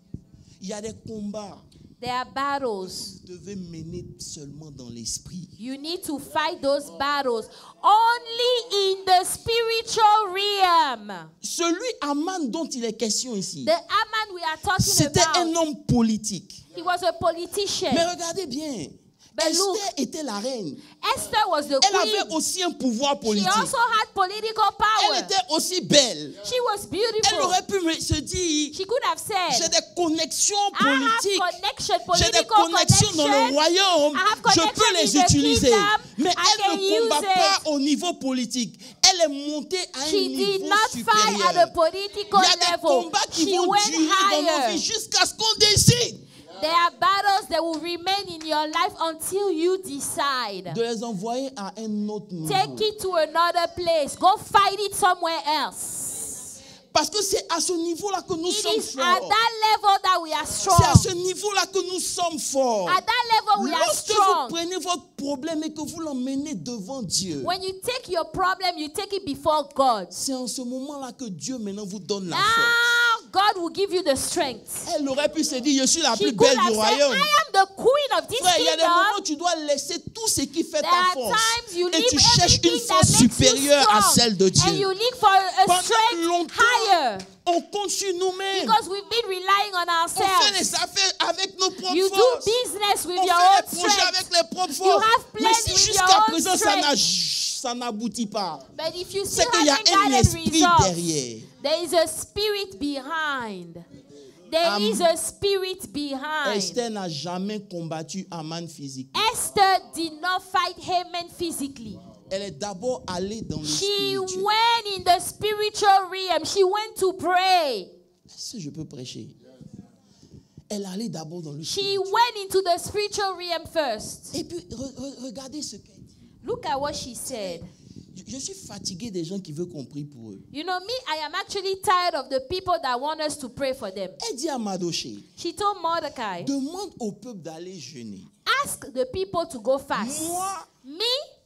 S2: il y a des combats
S1: There are battles.
S2: que vous devez mener seulement dans l'esprit.
S1: You need to fight those battles only in the spiritual realm.
S2: Celui Aman dont il est question ici,
S1: The Aman we are talking
S2: c'était un
S1: about,
S2: homme politique.
S1: he was a politician.
S2: Mais regardez bien,
S1: But look,
S2: Esther était la reine.
S1: Esther was the
S2: Elle
S1: queen.
S2: avait aussi un pouvoir
S1: She
S2: politique.
S1: also had political power.
S2: Elle était aussi belle.
S1: She was
S2: Elle
S1: beautiful.
S2: aurait pu se dire,
S1: She could have
S2: j'ai
S1: said,
S2: des connexions
S1: I have
S2: politiques.
S1: connection,
S2: J'ai des
S1: political
S2: connexions dans le
S1: connection.
S2: royaume.
S1: I have
S2: Je
S1: connection
S2: peux les
S1: in the
S2: utiliser.
S1: kingdom.
S2: Mais
S1: I
S2: elle
S1: can
S2: ne combat
S1: use
S2: pas
S1: it.
S2: au niveau politique. Elle est montée à un
S1: She did
S2: niveau
S1: not fight at
S2: supérieur.
S1: a political
S2: Il y a des
S1: level.
S2: combats qui
S1: She
S2: vont
S1: went
S2: durer dans nos
S1: higher.
S2: vies jusqu'à ce qu'on décide
S1: There are battles that will remain in your life until you decide.
S2: de les envoyer à un autre niveau.
S1: Take it to another place. Go fight it somewhere else.
S2: Parce que c'est à ce niveau-là que nous
S1: It
S2: sommes
S1: is at
S2: forts.
S1: that level that we are
S2: C'est à ce
S1: strong.
S2: niveau-là que nous sommes forts.
S1: At that level we are
S2: Lorsque vous
S1: strong.
S2: prenez votre problème et que vous l'emmenez devant Dieu,
S1: When you take your problem, you take it before God.
S2: c'est en ce moment-là que Dieu maintenant vous donne la force.
S1: Now God will give you the strength.
S2: Elle aurait pu se dire, je suis la
S1: She
S2: plus
S1: could
S2: belle
S1: have
S2: du
S1: said,
S2: royaume.
S1: I am the queen of this
S2: Frère, il y a des moments où
S1: kingdom.
S2: tu dois laisser tout ce qui fait
S1: There
S2: ta
S1: are
S2: force.
S1: times you
S2: Et
S1: leave
S2: tu cherches une
S1: everything that
S2: force
S1: makes you
S2: supérieure à
S1: strong.
S2: celle de
S1: And
S2: Dieu.
S1: you look for a
S2: Pendant
S1: strength
S2: longtemps,
S1: higher.
S2: on compte sur nous-mêmes.
S1: Because we've been relying on
S2: On fait
S1: ourselves.
S2: les affaires avec nos propres
S1: You do
S2: forces.
S1: business with
S2: On
S1: your
S2: fait
S1: own
S2: les projets
S1: strength.
S2: avec les propres
S1: You
S2: forces.
S1: have
S2: Mais
S1: plans
S2: si
S1: with
S2: jusqu'à
S1: your own
S2: présent
S1: strength.
S2: ça n'aboutit pas,
S1: But if you
S2: c'est
S1: still
S2: qu'il y a
S1: haven't
S2: un
S1: gotten
S2: esprit
S1: results,
S2: derrière.
S1: there is a spirit behind. There is a spirit behind.
S2: Esther n'a jamais combattu Aman physiquement.
S1: Esther did not fight Haman physically.
S2: Elle est d'abord allée dans le
S1: She
S2: spirituel.
S1: went in the spiritual realm. She went to pray.
S2: Est-ce que je peux prêcher? Elle est allée d'abord dans le
S1: She
S2: spirituel.
S1: went into the spiritual realm first.
S2: Et puis, regardez ce qu'elle dit.
S1: Look at what she said.
S2: Je suis fatigué des gens qui veulent qu'on prie pour eux.
S1: You know, me, I am actually tired of the people that want us to pray for them.
S2: Elle dit à Mardoché,
S1: She told Mordecai,
S2: demande au peuple d'aller jeûner.
S1: ask the people to go fast.
S2: Moi
S1: Me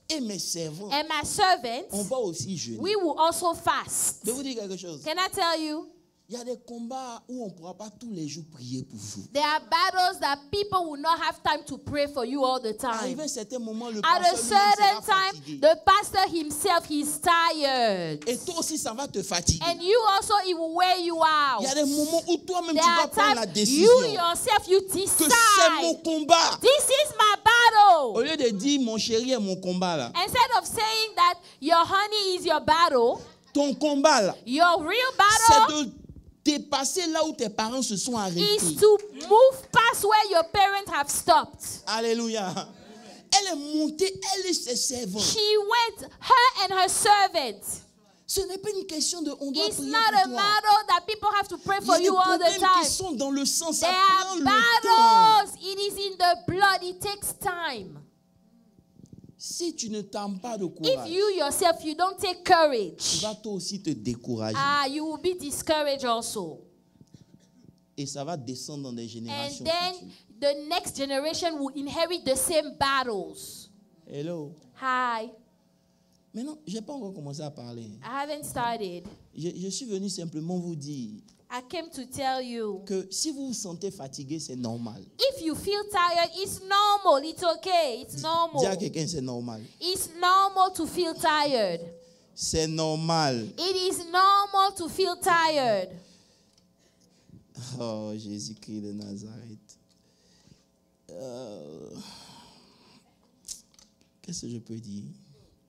S2: et mes servants,
S1: and my servants,
S2: on va aussi jeûner.
S1: we will also fast.
S2: Je vais vous dire quelque chose.
S1: Can I tell you?
S2: Il y a des combats où on ne pourra pas tous les jours prier pour vous.
S1: There are battles that people will not have time to pray for you all the time.
S2: Arrivé à un certain moment, le
S1: At a
S2: pasteur lui-même
S1: certain
S2: sera
S1: time,
S2: fatigué.
S1: the pastor himself, he's tired.
S2: Et toi aussi, ça va te fatiguer.
S1: And you also, it will wear you out.
S2: Il y a des moments où toi-même,
S1: There
S2: tu vas
S1: are
S2: prendre la
S1: times
S2: décision
S1: you yourself, you
S2: que c'est mon
S1: decide,
S2: combat.
S1: this is my battle.
S2: Au lieu de dire, mon chéri est mon combat là.
S1: Instead of saying that your honey is your battle,
S2: Ton combat là,
S1: your real
S2: c'est
S1: battle
S2: de dépasser là où tes parents se sont arrêtés.
S1: is to move past where your parents have stopped.
S2: Alléluia. Elle est montée, elle et ses servants.
S1: She went, her and her servants.
S2: Ce n'est pas une question de on doit
S1: It's
S2: prier
S1: not
S2: pour
S1: a
S2: toi.
S1: matter that people have to pray
S2: Il y
S1: for
S2: a des
S1: you all the
S2: problèmes qui
S1: time.
S2: sont dans le sang, ça
S1: There
S2: prend
S1: are
S2: le temps.
S1: battles. It is in the blood. It takes time.
S2: Si tu ne t'armes pas de
S1: If
S2: courage,
S1: you yourself, you don't take
S2: tu
S1: courage,
S2: vas toi aussi te décourager.
S1: you will be discouraged also.
S2: Et ça va descendre dans des
S1: And
S2: générations
S1: then
S2: futures.
S1: the next generation will inherit the same battles.
S2: Hello.
S1: Hi,
S2: Maintenant, je n'ai pas encore commencé à parler.
S1: I haven't started.
S2: Je suis venu simplement vous dire
S1: I came to tell you,
S2: que si vous vous sentez fatigué, c'est normal.
S1: if you feel tired, it's normal. It's okay. It's
S2: Dis à
S1: normal.
S2: quelqu'un, c'est normal.
S1: It's normal to feel tired.
S2: C'est normal.
S1: It is normal to feel tired.
S2: Oh, Jésus-Christ de Nazareth. Qu'est-ce que je peux dire?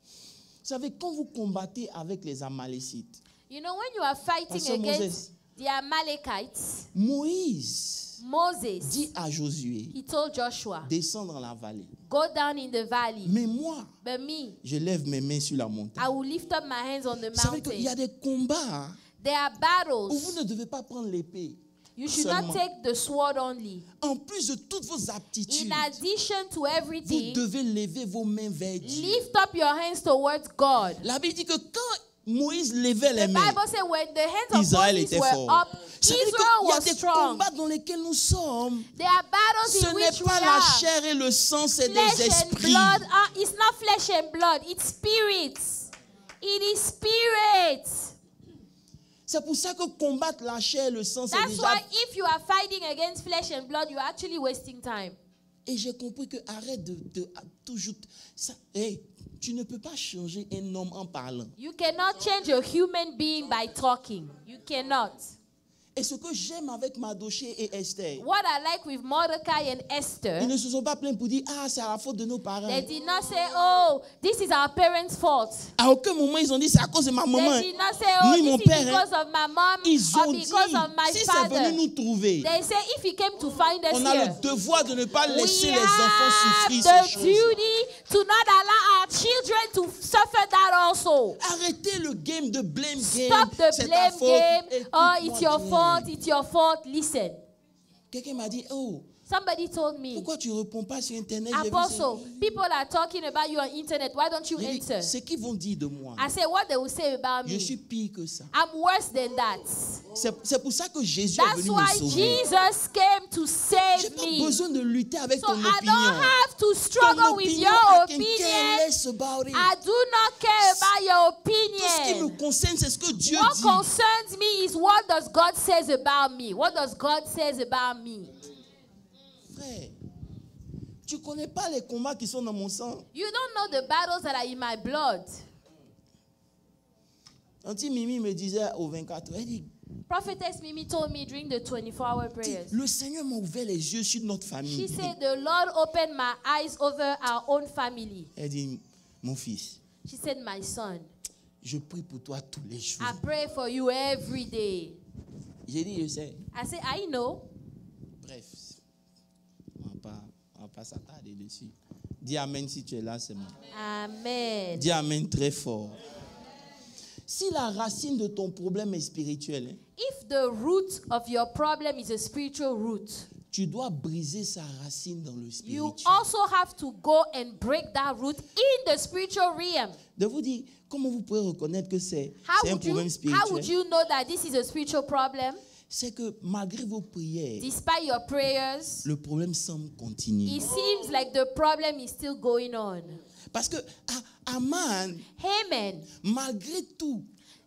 S2: Vous savez, quand vous combattez avec les Amalécites,
S1: You know, when you are fighting
S2: Pastor
S1: against
S2: Moses.
S1: the Amalekites,
S2: Moïse
S1: Moses,
S2: dit à Josué,
S1: he told Joshua,
S2: descends dans la vallée.
S1: go down in the valley.
S2: Mais moi,
S1: But me,
S2: je lève mes mains sur la montagne.
S1: I will lift up my hands on the
S2: Vous savez qu'il y
S1: mountain.
S2: a des combats
S1: There are
S2: où vous
S1: battles.
S2: ne devez pas prendre l'épée.
S1: You should
S2: seulement.
S1: not take the sword only.
S2: En plus de toutes vos aptitudes,
S1: In addition to
S2: vous
S1: everything,
S2: devez lever vos mains vers Dieu.
S1: lift up your hands towards God.
S2: La Bible dit que quand Moïse levait les
S1: The
S2: mains,
S1: Bible said when the hands of
S2: Israël
S1: Moses
S2: était
S1: were
S2: fort.
S1: up,
S2: Ça veut dire
S1: Israel
S2: qu'il y a
S1: was
S2: des
S1: strong.
S2: combats dans lesquels nous sommes.
S1: There are battles
S2: Ce
S1: in
S2: n'est
S1: which we
S2: pas la
S1: are.
S2: chair et le sang, c'est des
S1: Flesh and
S2: esprits.
S1: blood. It's not flesh and blood. It's spirits. It is spirits.
S2: C'est pour ça que combattre la chair et le sang, c'est
S1: That's
S2: déjà...
S1: why if you are fighting against flesh and blood, you're actually wasting time.
S2: Et j'ai compris que arrête de toujours... Ça, hey, tu ne peux pas changer un homme en parlant.
S1: You cannot change a human being by talking. You cannot.
S2: Et ce que j'aime avec Mardoché et Esther,
S1: What I like with Mordecai and Esther,
S2: ils ne se sont pas plaints pour dire, ah, c'est à la faute de nos parents.
S1: they did not say, oh, this is our parents' fault.
S2: À aucun moment, ils ont dit, c'est à cause de ma maman.
S1: They did not say, oh,
S2: Ni mon
S1: this is
S2: père,
S1: because of my mom
S2: Ils
S1: or
S2: ont dit,
S1: because of my
S2: si c'est
S1: father.
S2: venu nous trouver,
S1: They say, if he came to find us
S2: on a
S1: here,
S2: le devoir de ne pas laisser
S1: we
S2: les enfants
S1: have
S2: souffrir
S1: the
S2: ces choses.
S1: duty to not allow our children to suffer that also.
S2: Arrêtez le game de blame game.
S1: Stop the
S2: C'est ta
S1: blame
S2: faute.
S1: game. Oh, it's your
S2: Écoute-moi
S1: fault.
S2: bien.
S1: It's your fault. Listen.
S2: Quelqu'un m'a dit, oh,
S1: Somebody told me,
S2: pourquoi tu ne réponds pas sur Internet? J'ai vu
S1: Apostle,
S2: ça.
S1: people are talking about you on internet. Why don't you
S2: J'ai dit,
S1: answer?
S2: ce qu'ils vont dire de moi,
S1: I said, what they will say about
S2: je
S1: me.
S2: suis pire que ça.
S1: I'm worse than that.
S2: C'est pour ça que Jésus est
S1: That's
S2: venu me
S1: why
S2: sauver.
S1: Jesus came to
S2: J'ai
S1: save
S2: pas
S1: me.
S2: besoin de lutter avec
S1: So
S2: ton
S1: I
S2: opinion.
S1: don't have to
S2: Ton
S1: struggle with
S2: opinion,
S1: your
S2: I can care
S1: opinion.
S2: less about it.
S1: I do not care about your
S2: Tout ce qui me
S1: opinion.
S2: concerne, c'est ce que Dieu
S1: What
S2: dit.
S1: concerns me is what does God says about me. What does God says about me?
S2: Frère, tu ne connais pas les combats qui sont dans mon sang.
S1: You don't know the battles that are in my blood.
S2: Auntie Mimi me disait au 24, elle dit,
S1: Prophetess Mimi told me during the 24-hour prayers.
S2: le Seigneur m'a ouvert les yeux sur notre
S1: She
S2: famille.
S1: said, the Lord opened my eyes over our own family.
S2: Elle dit, mon fils,
S1: She said, my son,
S2: je prie pour toi tous les jours.
S1: I pray for you every day.
S2: J'ai dit, je sais.
S1: I said, I know.
S2: Bref, on va pas s'attarder dessus. Dis Amen si tu es là, c'est moi.
S1: Amen.
S2: Dis Amen très fort. Si la racine de ton problème est spirituelle, hein,
S1: If the root of your problem is a spiritual root,
S2: tu dois briser sa racine dans le
S1: you
S2: spirituel.
S1: also have to go and break that root in the spiritual realm.
S2: De vous dire, comment vous pouvez reconnaître que c'est un
S1: How
S2: problème
S1: would
S2: spirituel?
S1: you know that this is a spiritual problem?
S2: C'est que malgré vos prières,
S1: Despite your prayers,
S2: le problème semble continuer.
S1: it seems like the problem is still going on.
S2: Parce que Aman,
S1: Haman,
S2: malgré tout,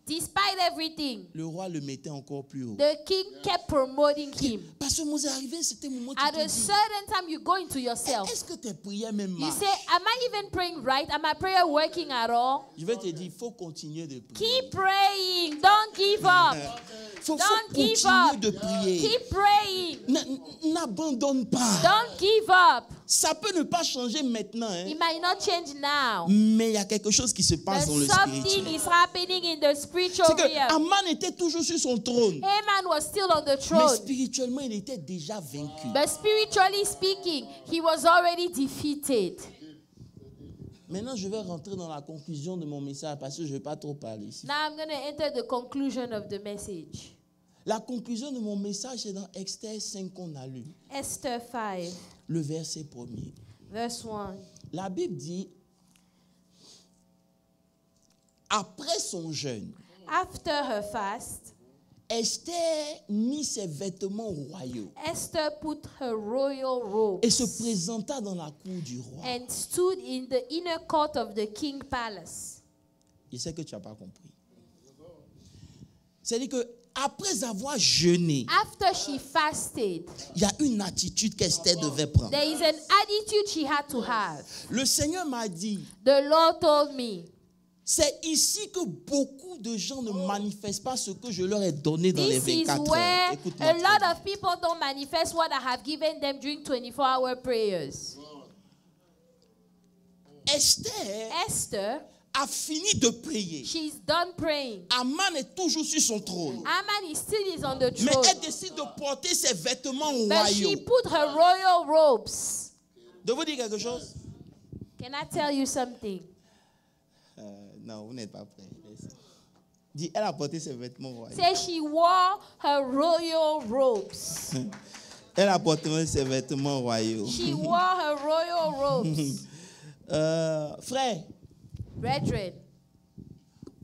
S1: despite everything,
S2: le roi le mettait encore plus haut.
S1: the king kept promoting him.
S2: Parce que vous arrivez à un moment où tu
S1: At
S2: te
S1: a
S2: dis,
S1: certain time, you go into yourself.
S2: est-ce que tes prières même
S1: You
S2: marchent?
S1: say, am I even praying right? Am my prayer working at all?
S2: Je vais te dire, il faut continuer de prier.
S1: Keep praying. Don't give up.
S2: Il faut
S1: Don't give
S2: continuer
S1: up.
S2: de prier.
S1: Keep praying.
S2: N'abandonne pas.
S1: Don't give up.
S2: Ça peut ne pas changer maintenant, hein,
S1: It might not change now.
S2: mais il y a quelque chose qui se passe dans le
S1: But something
S2: spirituel.
S1: is happening in the spiritual
S2: C'est que
S1: realm.
S2: Aman était toujours sur son trône,
S1: Haman was still on the
S2: mais
S1: throne.
S2: spirituellement, il était déjà vaincu.
S1: But spiritually speaking, he was already defeated.
S2: Maintenant, je vais rentrer dans la conclusion de mon message parce que je ne vais pas trop parler ici.
S1: Now I'm going to enter the conclusion of the message.
S2: La conclusion de mon message, c'est dans Esther 5 qu'on a lu,
S1: Esther 5,
S2: le verset 1er.
S1: verse 1.
S2: La Bible dit, après son jeûne,
S1: After her fast,
S2: Esther mit ses vêtements royaux
S1: Esther put her royal robes
S2: et se présenta dans la cour du roi.
S1: and stood in the inner court of the king palace.
S2: Je sais que tu n'as pas compris. C'est-à-dire que après avoir jeûné,
S1: After she fasted,
S2: il y a une attitude qu'Esther devait prendre.
S1: there is an attitude she had to have.
S2: Le Seigneur m'a dit,
S1: The Lord told me,
S2: c'est ici que beaucoup de gens ne manifestent pas ce que je leur ai donné dans les
S1: this is
S2: 24 heures.
S1: where
S2: Écoute-moi
S1: a
S2: très
S1: lot
S2: bien.
S1: of people don't manifest what I have given them during 24-hour prayers. Esther,
S2: a fini de prier.
S1: she's done praying.
S2: Aman est toujours sur son trône.
S1: Haman is still on the
S2: Mais
S1: throne.
S2: elle décide de porter ses vêtements
S1: But she
S2: royaux.
S1: put her royal robes.
S2: De vous dire quelque chose?
S1: Can I tell you something?
S2: Non, vous n'êtes pas prêts. Dis, elle a porté ses vêtements royaux.
S1: Say she wore her royal robes.
S2: Elle a porté ses vêtements royaux.
S1: She wore her royal robes.
S2: Frère,
S1: Brethren,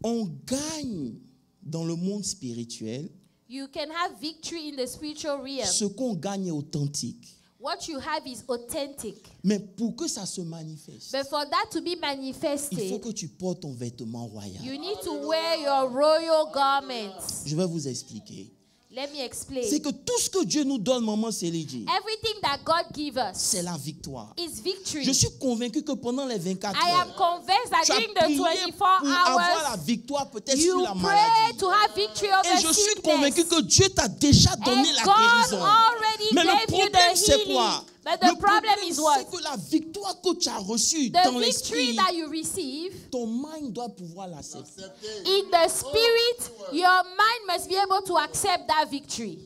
S2: on gagne dans le monde spirituel.
S1: you can have victory in the spiritual realm.
S2: Ce qu'on gagne est authentique.
S1: What you have is authentic.
S2: Mais pour que ça se manifeste,
S1: But for that to be
S2: il faut
S1: manifested,
S2: que tu portes ton vêtement royal.
S1: you need to wear your royal garments.
S2: Je vais vous expliquer.
S1: Let me explain.
S2: C'est que tout ce que Dieu nous donne, maman Céline,
S1: Everything that God gives us
S2: c'est la victoire.
S1: is victory.
S2: Je suis convaincu que pendant les 24
S1: I am
S2: heures,
S1: convinced that
S2: tu as
S1: during
S2: prié
S1: the
S2: pour
S1: 24
S2: avoir la
S1: hours,
S2: victoire peut-être sur
S1: you
S2: la
S1: pray
S2: maladie.
S1: to have victory
S2: Et
S1: over
S2: je suis
S1: sickness.
S2: convaincu que Dieu t'a déjà donné
S1: And
S2: la
S1: God
S2: guérison.
S1: already
S2: Mais le
S1: gave you
S2: problème,
S1: the
S2: c'est
S1: healing.
S2: quoi?
S1: But
S2: Le
S1: the problem
S2: problème,
S1: is what?
S2: c'est que la victoire que tu as reçue
S1: The
S2: dans
S1: victory
S2: l'esprit,
S1: that you receive,
S2: ton mind doit pouvoir l'accepter.
S1: in the spirit, your mind must be able to accept that victory.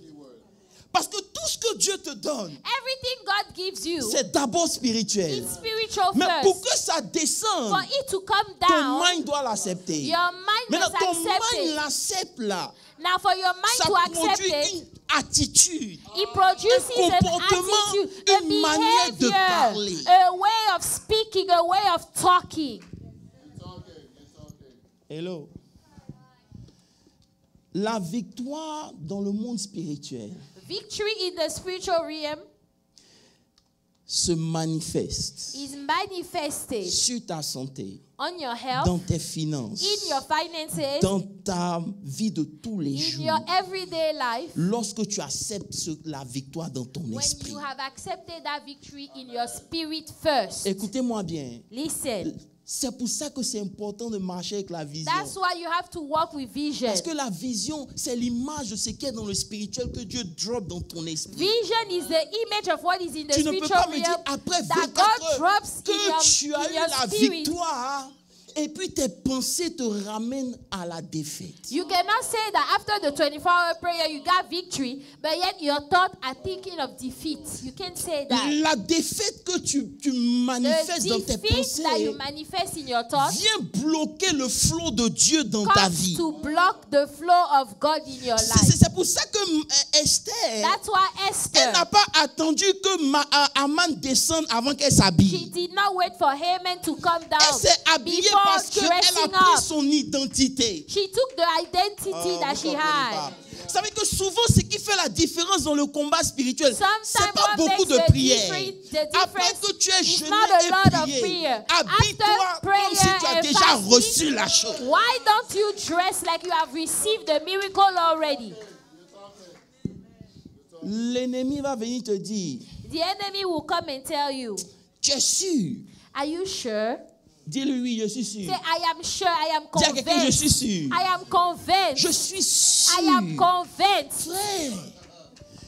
S2: Parce que tout ce que Dieu te donne,
S1: Everything God gives you
S2: c'est d'abord spirituel.
S1: is spiritual
S2: Mais pour
S1: first.
S2: que ça descende,
S1: For it to come
S2: ton
S1: down,
S2: mind doit l'accepter.
S1: your mind
S2: Maintenant,
S1: must
S2: ton
S1: accept
S2: mind
S1: it.
S2: l'accepte là.
S1: Now, for your mind
S2: Ça
S1: to accept
S2: produit
S1: it,
S2: une attitude.
S1: it produces
S2: un
S1: an
S2: comportement,
S1: attitude, a
S2: une manière de parler.
S1: behavior, a way of speaking, a way of talking.
S2: Hello. La victoire dans le monde spirituel
S1: Victory in the spiritual realm
S2: se manifeste
S1: is manifested
S2: sur ta santé,
S1: on your health,
S2: dans tes finances,
S1: in your finances,
S2: dans ta vie de tous les
S1: in
S2: jours.
S1: your everyday life.
S2: Lorsque tu acceptes la victoire dans ton
S1: When
S2: esprit.
S1: you have accepted that victory in your spirit first.
S2: Écoutez-moi bien.
S1: Listen,
S2: C'est pour ça que c'est important de marcher avec la vision.
S1: that's why you have to walk with vision.
S2: Parce que la vision, c'est l'image de ce qui est dans le spirituel que Dieu drop dans ton esprit.
S1: Vision is the image of what is in the
S2: Tu ne peux
S1: spiritual
S2: pas me dire
S1: realm
S2: après
S1: that
S2: 24
S1: God
S2: heures
S1: drops
S2: que tu as
S1: in
S2: eu
S1: your
S2: la
S1: spirit.
S2: victoire et puis tes pensées te ramènent à la défaite.
S1: You cannot say that after the 24-hour prayer you got victory, but yet your thoughts are thinking of defeat. You can't say that.
S2: La défaite que tu manifestes dans tes
S1: The defeat that
S2: pensées
S1: you manifest in your thoughts
S2: vient bloquer le flot de Dieu dans ta
S1: comes
S2: vie.
S1: to block the flow of God in your life.
S2: C'est pour ça que Esther,
S1: That's why
S2: elle
S1: Esther,
S2: n'a pas attendu que Aman descende avant qu'elle
S1: she
S2: s'habille.
S1: did not wait for Haman to come
S2: Elle
S1: down
S2: s'est habillée
S1: before
S2: parce qu'elle
S1: dressing
S2: a pris
S1: up.
S2: son identité.
S1: She took the identity that she had.
S2: Vous savez que souvent, ce qui fait la différence dans le combat spirituel, c'est
S1: Sometimes
S2: pas
S1: what
S2: beaucoup
S1: makes
S2: de
S1: the
S2: prières. Après
S1: difference
S2: que tu aies
S1: is
S2: jeûné
S1: not a lot of
S2: et prié,
S1: prayer.
S2: habille-toi
S1: After
S2: comme si tu as
S1: prayer
S2: déjà
S1: and
S2: reçu
S1: fasting,
S2: la chose.
S1: why don't you dress like you have received the miracle already?
S2: L'ennemi va venir te dire,
S1: The enemy will come and tell you,
S2: tu es sûr?
S1: are you sure?
S2: Dis-lui oui, je suis sûr.
S1: Say, I am sure, I am
S2: Dis à quelqu'un, je suis
S1: convinced.
S2: sûr.
S1: I am convinced.
S2: Je suis sûr.
S1: I am convinced.
S2: Frère,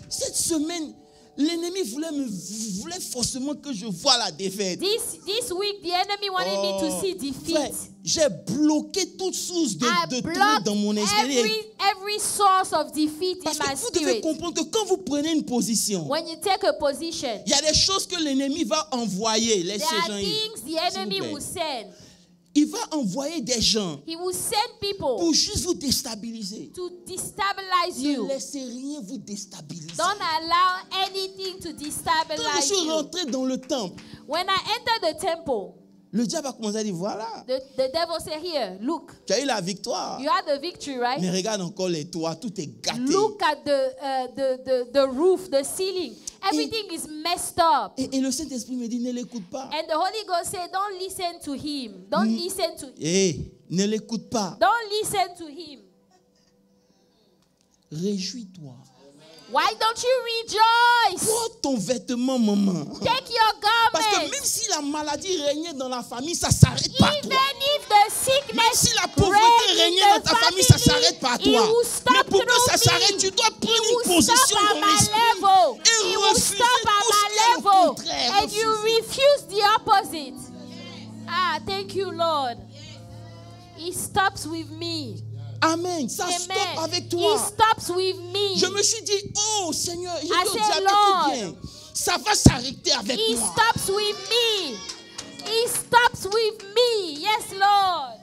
S2: cette semaine, l'ennemi voulait forcément que je voie la défaite.
S1: This week, the enemy wanted me to see defeat.
S2: Frère, j'ai bloqué toute source de
S1: I
S2: trouble
S1: blocked
S2: dans mon esprit.
S1: every source of defeat
S2: Parce
S1: in my
S2: que vous devez
S1: spirit.
S2: comprendre que quand vous prenez une position,
S1: When you take a position,
S2: il y a des choses que l'ennemi va envoyer. Laissez
S1: there
S2: ces
S1: are
S2: gens
S1: things the
S2: s'il vous
S1: enemy
S2: plaît.
S1: will send.
S2: Il va envoyer des gens
S1: He will send people
S2: pour juste vous déstabiliser.
S1: to destabilize
S2: Ne
S1: you.
S2: laissez rien vous déstabiliser.
S1: Don't allow anything to
S2: Quand je
S1: destabilize
S2: suis
S1: you.
S2: rentré dans le temple,
S1: When I entered the temple,
S2: le diable a commencé à dire, voilà,
S1: the devil said, here, look,
S2: tu as eu la victoire.
S1: you had the victory, right?
S2: Mais regarde encore les toits, tout est gâté.
S1: Look at the roof, the ceiling. Everything is messed up.
S2: Et le Saint-Esprit me dit, ne l'écoute pas.
S1: And the Holy Ghost said, don't listen to him. Don't listen to
S2: Ne l'écoute pas.
S1: Don't listen to him.
S2: Réjouis-toi.
S1: Why don't you rejoice?
S2: Porte ton vêtement, maman.
S1: Take your
S2: Parce que
S1: garment.
S2: même si la maladie régnait dans la famille, ça ne s'arrête pas à
S1: Even
S2: toi.
S1: if the sickness
S2: Même si la pauvreté
S1: reigns
S2: régnait
S1: in
S2: dans
S1: the
S2: ta famille, ça ne
S1: family,
S2: s'arrête pas à
S1: it
S2: toi.
S1: will stop
S2: Mais pour que
S1: through
S2: ça
S1: me.
S2: s'arrête, tu dois
S1: It
S2: prendre une
S1: will
S2: position
S1: stop at
S2: dans
S1: my
S2: l'esprit
S1: level.
S2: et
S1: It will
S2: refuser
S1: stop at
S2: tout ce
S1: my
S2: qui est le
S1: level.
S2: contraire.
S1: And you refuse the opposite. Ah, thank you, Lord. He stops with me.
S2: Amen. Ça
S1: Amen.
S2: stoppe avec
S1: He
S2: toi.
S1: stops with me.
S2: Je me suis dit, oh Seigneur, je
S1: I
S2: dis au
S1: say,
S2: diable,
S1: Lord,
S2: écoute bien, ça va s'arrêter avec
S1: He
S2: moi.
S1: stops with me. He stops with me. Yes, Lord.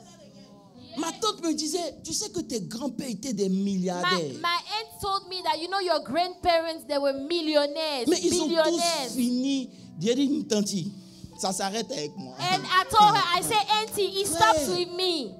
S2: Ma tante me disait, tu sais que tes grands-pères étaient des
S1: My
S2: milliardaires.
S1: aunt told me that, you know, your grandparents, they were millionaires,
S2: Mais ils ont tous
S1: billionaires.
S2: fini. J'ai dit, tante, ça s'arrête avec moi.
S1: And I told her, I said, Auntie, he stops with me.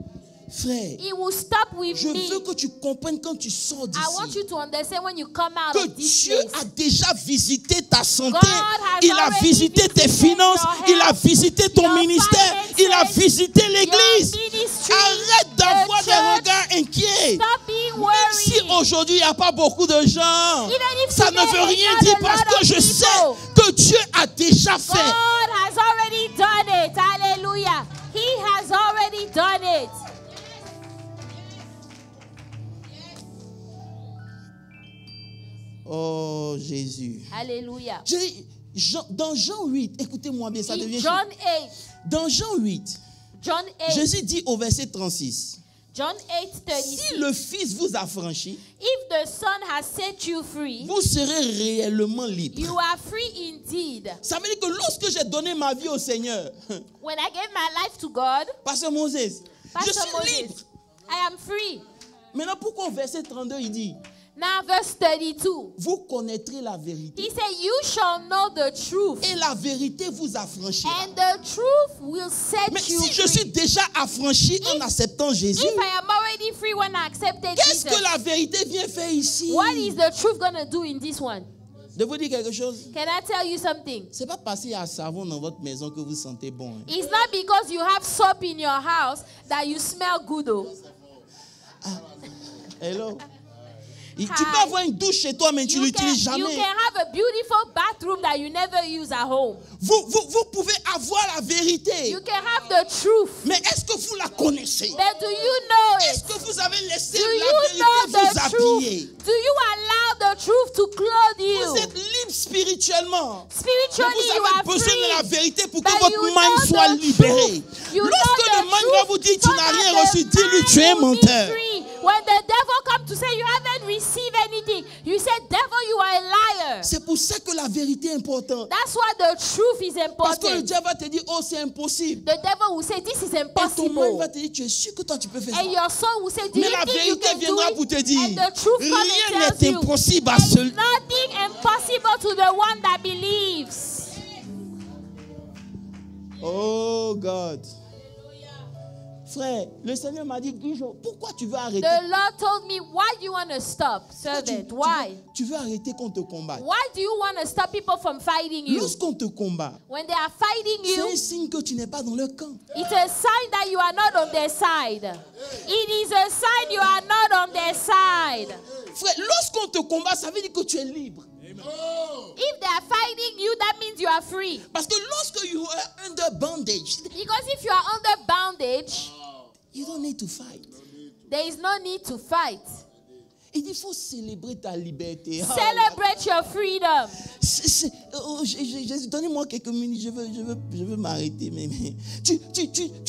S2: Frère,
S1: He will stop with
S2: je
S1: me.
S2: veux que tu comprennes quand tu sors
S1: I want
S2: d'ici
S1: you to understand when you come out
S2: que
S1: of this
S2: Dieu
S1: place.
S2: a déjà visité ta santé,
S1: God has
S2: il a
S1: already
S2: visité tes
S1: visited
S2: finances,
S1: your
S2: il a
S1: health,
S2: visité ton
S1: your
S2: ministère,
S1: finances,
S2: il a visité l'église.
S1: your ministry,
S2: Arrête d'avoir
S1: the
S2: des
S1: church.
S2: regards inquiets.
S1: Stop being
S2: Même
S1: worried.
S2: si aujourd'hui il n'y a pas beaucoup de gens,
S1: Even if
S2: ça ne
S1: today
S2: veut
S1: there's
S2: rien
S1: not
S2: dire
S1: a
S2: parce
S1: lot
S2: que
S1: of
S2: je
S1: people.
S2: sais que Dieu a déjà fait.
S1: God has already done it. Hallelujah. He has already done it.
S2: Oh Jésus.
S1: Hallelujah.
S2: Dans Jean 8, écoutez-moi bien, ça
S1: In
S2: devient
S1: John 8,
S2: Dans Jean 8,
S1: John 8,
S2: Jésus dit au verset 36,
S1: John 8, 36.
S2: si le Fils vous a franchi,
S1: If the Son has set you free,
S2: vous serez réellement libre.
S1: you are free indeed.
S2: Ça veut dire que lorsque j'ai donné ma vie au Seigneur,
S1: When I gave my life to God,
S2: Pasteur Moses, je
S1: Pastor
S2: suis libre.
S1: Moses, I am free.
S2: Maintenant, pourquoi au verset 32, il dit,
S1: Now verse 32.
S2: vous connaîtrez la vérité.
S1: He said, you shall know the truth,
S2: Et la vérité vous affranchira.
S1: and the truth will set
S2: Mais
S1: you
S2: si je
S1: free.
S2: suis déjà affranchi en acceptant Jésus,
S1: If I am already free when I accepted
S2: qu'est-ce
S1: Jesus,
S2: que la vérité vient faire ici?
S1: what is the truth going to do in this one?
S2: De vous dire quelque chose,
S1: Can I tell you something?
S2: c'est pas parce qu'il y a savon dans votre maison que vous sentez bon. Hein.
S1: It's not because you have soap in your house that you smell good. Though.
S2: Hello? Tu peux avoir une douche chez toi, mais tu ne l'utilises
S1: You
S2: jamais.
S1: can have a beautiful bathroom that you never use at home.
S2: Vous pouvez avoir la vérité.
S1: You can have the truth.
S2: Mais est-ce que vous la connaissez?
S1: But do you know
S2: Est-ce
S1: it?
S2: que vous avez laissé
S1: Do
S2: la
S1: you
S2: vérité
S1: know
S2: vous
S1: the
S2: habiller?
S1: truth? Do you allow the truth to clothe
S2: Vous
S1: you?
S2: êtes libre spirituellement. Mais
S1: Spiritually,
S2: vous
S1: you
S2: avez
S1: are
S2: besoin de la
S1: free.
S2: vérité pour que
S1: But
S2: votre
S1: you
S2: mind
S1: know
S2: soit
S1: the
S2: libéré.
S1: truth You know
S2: Lorsque
S1: the
S2: le man va vous dire
S1: truth,
S2: tu n'as
S1: so
S2: rien
S1: that
S2: reçu,
S1: the
S2: dis-lui
S1: man
S2: tu es
S1: will be
S2: menteur.
S1: free. When the devil comes to say you haven't received anything, you say, devil, you are a liar.
S2: C'est pour ça que la vérité est importante.
S1: That's why the truth is
S2: Parce que le
S1: important.
S2: diable va te dire, oh c'est impossible.
S1: The devil will say, this is
S2: Et ton man
S1: impossible.
S2: va te dire, tu es sûr que toi tu peux faire ça.
S1: And your soul will say, do
S2: Mais
S1: you
S2: la
S1: think you
S2: vérité
S1: can do
S2: viendra pour
S1: it?
S2: te dire,
S1: And the truth comes
S2: rien
S1: and
S2: n'est
S1: tells you,
S2: impossible à
S1: there's
S2: celui.
S1: nothing impossible to the one that believes.
S2: Oh God. Frère, le Seigneur m'a dit, pourquoi tu veux arrêter?
S1: The Lord told me, why do you want to stop, servant? Why?
S2: Tu veux arrêter qu'on te combatte.
S1: Why do you want to stop people from fighting you?
S2: Lorsqu'on te combat,
S1: When they are fighting
S2: c'est
S1: you,
S2: un signe que tu n'es pas dans leur camp.
S1: it's a sign that you are not on their side. It is a sign you are not on their side.
S2: Frère, lorsqu'on te combat, ça veut dire que tu es libre.
S1: If they are fighting you, that means you are free.
S2: Parce que lorsque you are under bondage,
S1: Because if you are under bondage,
S2: you don't need to fight.
S1: there is no need to fight.
S2: Il faut célébrer ta liberté.
S1: Celebrate your freedom.
S2: Jésus, donnez-moi quelques minutes, je veux m'arrêter. Mais tu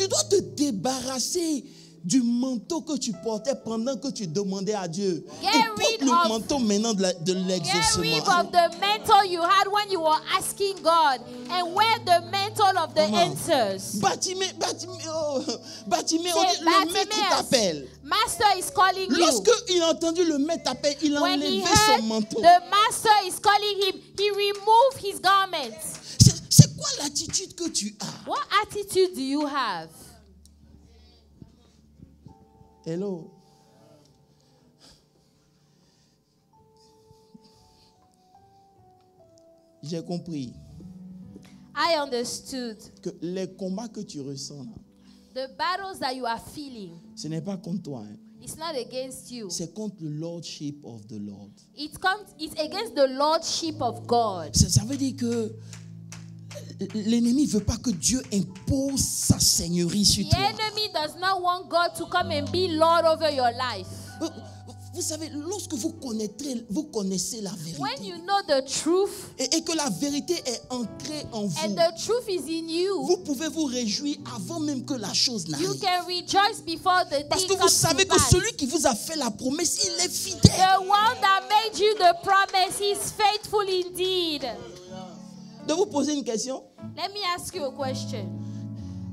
S2: dois te débarrasser du manteau que tu portais pendant que tu demandais à Dieu.
S1: Get
S2: Et porte
S1: rid
S2: le
S1: of-
S2: manteau maintenant de
S1: Get rid
S2: l'exaucement.
S1: of the mantle you had when you were asking God and wear the mantle of the
S2: Comment?
S1: answers.
S2: Bartimée,
S1: Say,
S2: le maître t'appelle.
S1: Master is calling you.
S2: Lorsque il a entendu le maître t'appelle, il a
S1: When he
S2: enlevé
S1: heard
S2: son manteau.
S1: the master is calling him, he removed his garments.
S2: C'est quoi l'attitude que tu as?
S1: What attitude do you have?
S2: Hello. J'ai compris
S1: I understood
S2: que les combats que tu ressens là,
S1: the battles that you are feeling.
S2: ce n'est pas contre toi, hein.
S1: It's not against you.
S2: C'est contre le lordship of the Lord.
S1: It's against the lordship of God.
S2: Ça veut dire que l'ennemi ne veut pas que Dieu impose sa seigneurie sur
S1: The
S2: toi.
S1: enemy does not want God to come and be Lord over your life.
S2: Vous savez, lorsque vous connaissez la
S1: When
S2: vérité
S1: you know the truth
S2: et que la vérité est ancrée en vous,
S1: and the truth is in you,
S2: vous pouvez vous réjouir avant même que la chose
S1: you
S2: n'arrive.
S1: can rejoice before the
S2: Parce
S1: thing
S2: que vous
S1: comes
S2: savez
S1: to
S2: que
S1: pass.
S2: celui qui vous a fait la promesse, il est fidèle.
S1: The one that made you the promise is faithful indeed.
S2: De vous poser une question.
S1: Let me ask you a question.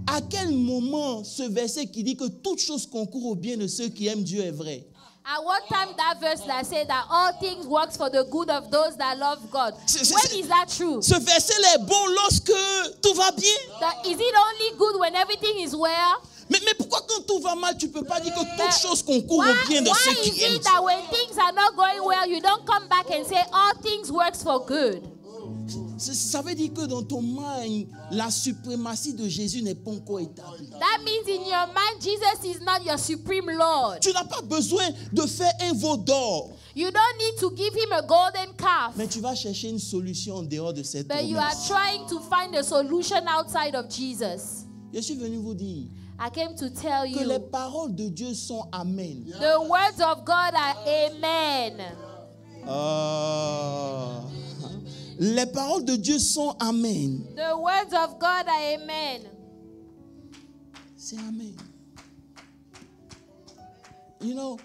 S2: À quel moment ce verset qui dit que toute chose concourt au bien de ceux qui aiment Dieu est vrai?
S1: At what time that verse that said that all things works for the good of those that love God? When is that true?
S2: Ce verset est bon lorsque tout va bien.
S1: Is it only good when everything is well?
S2: Mais pourquoi quand tout va mal, tu ne peux pas dire que
S1: But
S2: toute chose concourt au bien de
S1: why
S2: ceux
S1: is
S2: qui aiment
S1: it
S2: Dieu?
S1: that when things are not going well, you don't come back and say all things works for good?
S2: Ça veut dire que dans ton mind, la suprématie de Jésus n'est pas encore établie.
S1: That means in your mind, Jesus is not your supreme Lord.
S2: Tu n'as pas besoin de faire un veau d'or.
S1: You don't need to give him a golden calf,
S2: Mais tu vas chercher une solution en dehors de cette
S1: but you are
S2: promesse.
S1: trying to find a solution outside of Jesus.
S2: Je suis venu vous dire
S1: I came to tell
S2: que les
S1: you,
S2: paroles de Dieu sont amen.
S1: the words of God are amen.
S2: Les paroles de Dieu sont amen.
S1: The words of God are amen.
S2: C'est amen. You know,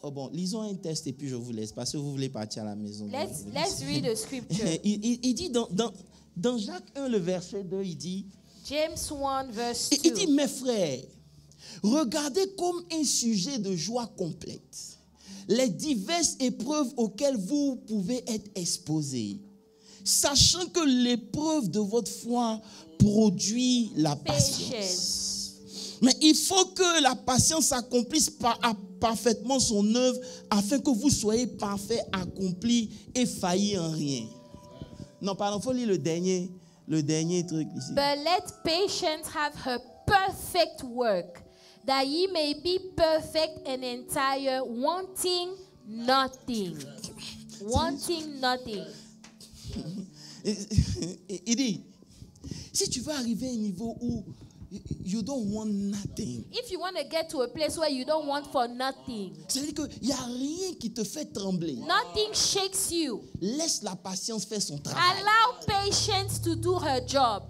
S2: bon, lisons un texte et puis je vous laisse parce que vous voulez partir à la maison.
S1: Let's read a scripture.
S2: Il dit dans Jacques 1, le verset 2, il dit,
S1: James 1 verse 2.
S2: il dit, mes frères, regardez comme un sujet de joie complète les diverses épreuves auxquelles vous pouvez être exposés, sachant que l'épreuve de votre foi produit la patience. Mais il faut que la patience accomplisse parfaitement son œuvre afin que vous soyez parfaits, accomplis et faillis en rien. Non, pardon, il faut lire le dernier truc ici.
S1: But let patience have her perfect work, that ye may be perfect and entire, wanting nothing. Wanting nothing.
S2: Il dit, si tu veux arriver à un niveau où you don't want nothing,
S1: If you want to get to a place where you don't want for nothing,
S2: c'est-à-dire qu'il n'y a rien qui te fait trembler.
S1: nothing shakes you.
S2: Laisse la patience faire son travail.
S1: Allow patience to do her job.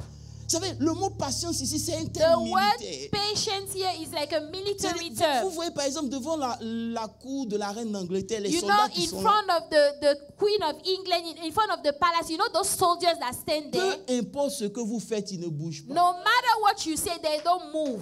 S2: savez, le mot patience ici, c'est un
S1: The
S2: terme
S1: word
S2: militaire.
S1: patience here is like a military
S2: Vous
S1: term.
S2: voyez par exemple devant la cour de la reine d'Angleterre, les
S1: You know,
S2: soldats qui
S1: in
S2: sont là.
S1: front of the Queen of England, in front of the palace, you know those soldiers that stand there?
S2: Peu importe ce que vous faites, ils ne bougent pas.
S1: No matter what you say, they don't move.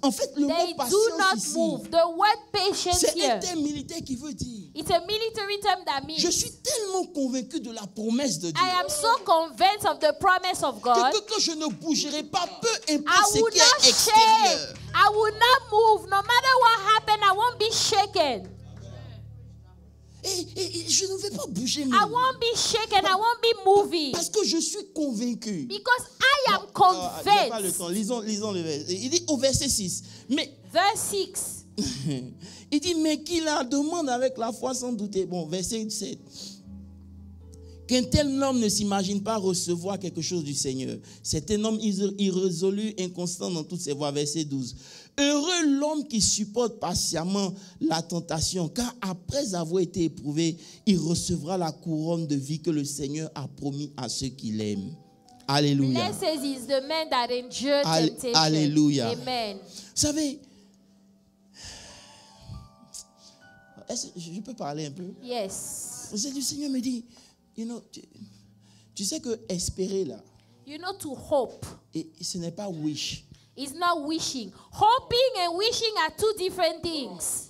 S2: En fait, le
S1: They
S2: mot
S1: do
S2: patience
S1: not
S2: ici,
S1: move. The word patience
S2: c'est un
S1: here,
S2: terme militaire qui veut dire,
S1: it's a military term that means
S2: je suis tellement convaincu de la promesse de Dieu
S1: I am so convinced of the promise of God.
S2: que je ne bougerai pas, peu
S1: I
S2: importe ce
S1: will
S2: qui
S1: not
S2: est extérieur.
S1: shake. I will not move. No matter what happens, I won't be shaken.
S2: Et je ne vais pas bouger.
S1: I
S2: Même.
S1: won't be shaken. I won't be moving.
S2: Parce que je suis convaincu.
S1: Because I am
S2: Il n'y a pas le
S1: convinced.
S2: temps. Lisons le verset. Il dit au verset 6. Mais,
S1: Verse 6.
S2: il dit, mais qu'il la demande avec la foi sans douter. Bon, verset 7. Qu'un tel homme ne s'imagine pas recevoir quelque chose du Seigneur. C'est un homme irrésolu, inconstant dans toutes ses voies. Verset 12. Heureux l'homme qui supporte patiemment la tentation, car après avoir été éprouvé, il recevra la couronne de vie que le Seigneur a promis à ceux qui l'aiment. Alléluia.
S1: Blessed is the man that endured temptation.
S2: Alléluia.
S1: Amen.
S2: Vous savez, est-ce que je peux parler un peu?
S1: Yes.
S2: Le Seigneur me dit, tu sais que espérer là,
S1: You know, to hope
S2: et ce n'est pas wish.
S1: is not wishing. Hoping and wishing are two different things.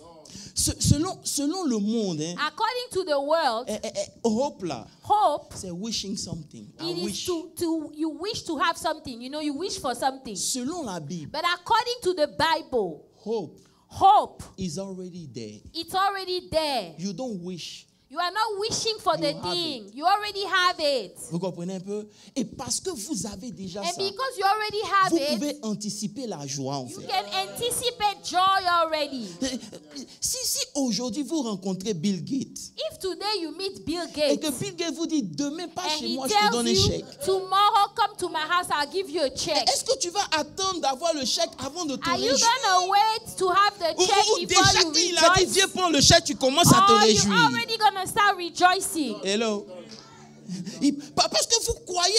S2: Selon le monde, hein,
S1: According to the world,
S2: hope là,
S1: hope,
S2: c'est wishing something. I
S1: it is
S2: wish.
S1: you wish to have something. You know, you wish for something.
S2: Selon la Bible,
S1: But according to the Bible,
S2: hope
S1: hope,
S2: is already there.
S1: it's already there.
S2: You don't wish.
S1: You are not wishing for the
S2: You have
S1: thing. You already have it.
S2: Vous comprenez un peu? Et parce que vous avez déjà
S1: And
S2: ça,
S1: because you already have
S2: vous
S1: it,
S2: pouvez anticiper la joie en
S1: you
S2: fait.
S1: can anticipate joy already.
S2: Si aujourd'hui vous rencontrez Bill Gates
S1: If today you meet Bill
S2: et
S1: Gates
S2: que Bill Gates vous dit demain pas
S1: and
S2: chez
S1: he
S2: moi, je te donne un
S1: tells you,
S2: chèque.
S1: tomorrow come to my house, I'll give you a check.
S2: Est-ce que tu vas attendre d'avoir le chèque avant de te
S1: Are you
S2: réjouir?
S1: gonna wait to have the check
S2: Ou
S1: before
S2: déjà
S1: you
S2: qu'il a dit
S1: rejoice?
S2: viens prendre le chèque, tu commences à te
S1: Or you
S2: réjouir.
S1: already gonna start rejoicing?
S2: Hello. Parce que vous croyez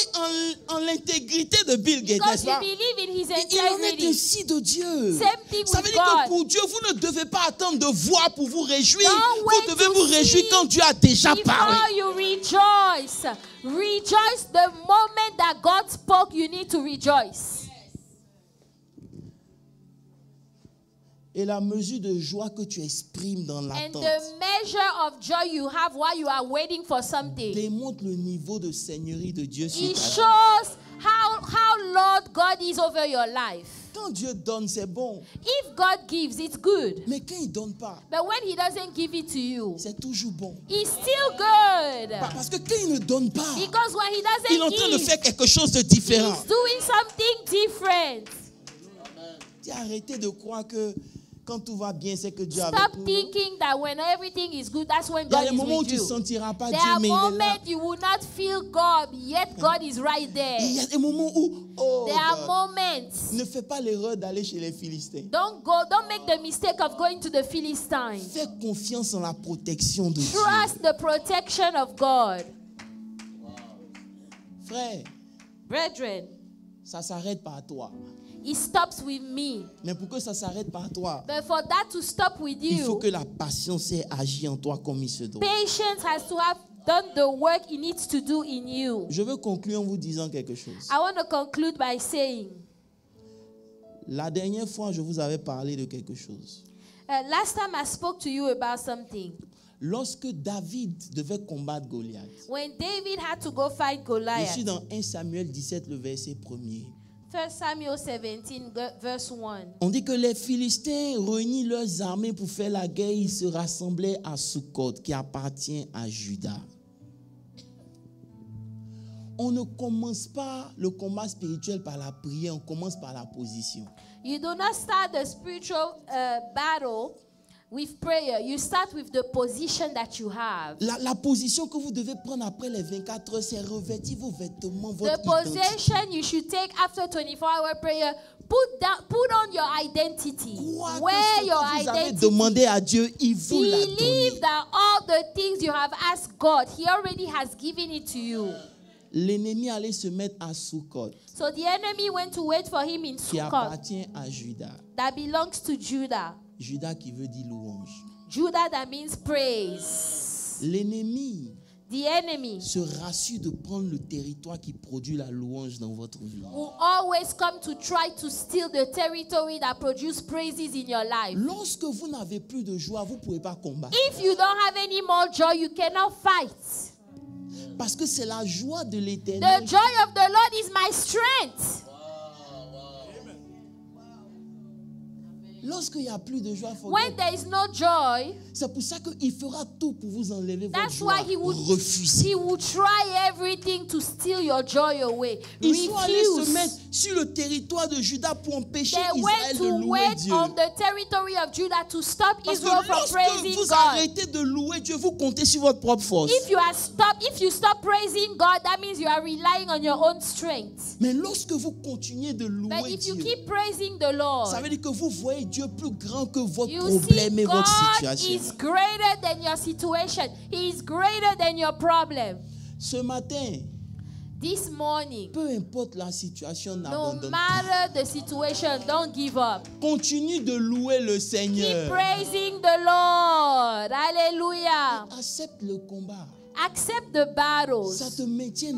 S2: en l'intégrité de Bill Gates,
S1: Because
S2: n'est-ce
S1: you
S2: pas?
S1: believe in his
S2: Il en est
S1: integrity.
S2: ainsi de Dieu.
S1: Same thing
S2: Ça
S1: with
S2: veut dire que
S1: God.
S2: pour Dieu, vous ne devez pas attendre de voir pour vous réjouir.
S1: Don't
S2: Vous
S1: wait
S2: devez
S1: to
S2: vous réjouir
S1: see
S2: quand Dieu a déjà parlé.
S1: Before you rejoice, rejoice the moment that God spoke, you need to rejoice.
S2: Et la mesure de joie que tu exprimes dans
S1: And
S2: l'attente
S1: the measure of joy you have while you are waiting for something,
S2: démontre le niveau de seigneurie de Dieu sur
S1: it
S2: ta vie.
S1: shows how Lord God is over your life.
S2: Quand Dieu donne, c'est bon.
S1: If God gives, it's good.
S2: Mais quand il ne donne pas,
S1: But when He doesn't give it to you,
S2: c'est toujours bon.
S1: it's still good.
S2: Parce que quand il ne donne pas,
S1: Because when He
S2: il est en
S1: doesn't
S2: train de
S1: give,
S2: faire quelque chose de différent.
S1: He's doing something different.
S2: Tu as arrêté de croire que quand tout va bien, c'est que Dieu est
S1: Stop
S2: avec nous.
S1: thinking that when everything is good, that's when
S2: Il y a
S1: God
S2: des
S1: is
S2: moments où
S1: with
S2: tu ne
S1: you.
S2: sentiras pas
S1: There
S2: Dieu,
S1: are
S2: mais il est là.
S1: moments you will not feel God, yet God is right
S2: Et il y
S1: there.
S2: a des moments où, oh,
S1: There are
S2: God,
S1: moments.
S2: ne fais pas l'erreur d'aller chez les Philistins.
S1: Don't make the mistake of going to the Philistines.
S2: Fais confiance en la protection de Dieu.
S1: Trust the protection of God.
S2: Frère,
S1: Brethren,
S2: ça s'arrête par toi.
S1: it stops with me.
S2: Mais pour que ça s'arrête par toi,
S1: But for that to stop with
S2: il faut
S1: you,
S2: que la patience ait agi en toi comme il se doit.
S1: patience has to have done the work it needs to do in you.
S2: Je veux conclure en vous disant quelque chose.
S1: I want to conclude by saying,
S2: La dernière fois, je vous avais parlé de quelque chose.
S1: last time I spoke to you about something.
S2: Lorsque David devait combattre Goliath,
S1: When David had to go fight
S2: je suis
S1: Goliath,
S2: dans 1 Samuel 17, le verset 1er.
S1: 1 Samuel 17, verse 1.
S2: On dit que les Philistins réunissent leurs armées pour faire la guerre. Ils se rassemblaient à Sukkot, qui appartient à Juda. On ne commence pas le combat spirituel par la prière, on commence par la position.
S1: You do not start the spiritual battle with prayer. You start with the position that you have.
S2: La position que vous devez prendre après les 24 heures, c'est revêtir vos vêtements, votre
S1: The
S2: identité.
S1: position you should take after 24-hour prayer, put on your identity.
S2: Crois
S1: Wear
S2: que ce
S1: your
S2: que vous avez
S1: identity.
S2: demandé à Dieu, il vous l'a
S1: Believe
S2: donné.
S1: that all the things you have asked God, He already has given it to you.
S2: l'ennemi allait se mettre à Sukkot,
S1: So the enemy went to wait for him in
S2: qui
S1: Sukkot,
S2: appartient à Judas.
S1: that belongs to Judah.
S2: Judas qui veut dire louange.
S1: Judah, that means praise.
S2: L'ennemi
S1: The enemy
S2: se rassure de prendre le territoire qui produit la louange dans votre vie.
S1: will always come to try to steal the territory that produces praises in your life.
S2: Lorsque vous n'avez plus de joie, vous ne pouvez pas combattre.
S1: If you don't have any more joy, you cannot fight.
S2: Parce que c'est la joie de
S1: The
S2: l'Éternel.
S1: joy of the Lord is my strength.
S2: Lorsqu'il n'y a plus de joie,
S1: When there is no joy,
S2: c'est pour ça qu'il fera tout pour vous enlever votre
S1: that's
S2: joie.
S1: why he
S2: Refusez.
S1: will try everything to steal your joy away.
S2: Ils sont allés se mettre
S1: Refuse.
S2: sur le territoire de Juda pour empêcher
S1: They
S2: Israël
S1: went
S2: de
S1: to
S2: louer
S1: wait
S2: Dieu.
S1: on the territory of Judah to stop
S2: Parce
S1: Israel
S2: que
S1: from
S2: lorsque
S1: praising
S2: vous
S1: God.
S2: arrêtez de louer Dieu, vous comptez sur votre propre force.
S1: If you stop praising God, that means you are relying on your own strength.
S2: Mais lorsque vous continuez de
S1: But
S2: louer
S1: if you
S2: Dieu,
S1: keep praising the Lord,
S2: ça veut dire que vous voyez Dieu plus grand que votre
S1: you see
S2: problème et votre
S1: God
S2: situation.
S1: is greater than your situation. He is greater than your problem.
S2: Ce matin,
S1: This morning,
S2: peu importe la situation,
S1: no
S2: n'abandonne pas.
S1: matter the situation, don't give up.
S2: Continue de louer le
S1: Keep
S2: Seigneur.
S1: praising the Lord. Hallelujah.
S2: Accepte le combat.
S1: Accept the battles.
S2: Ça te maintient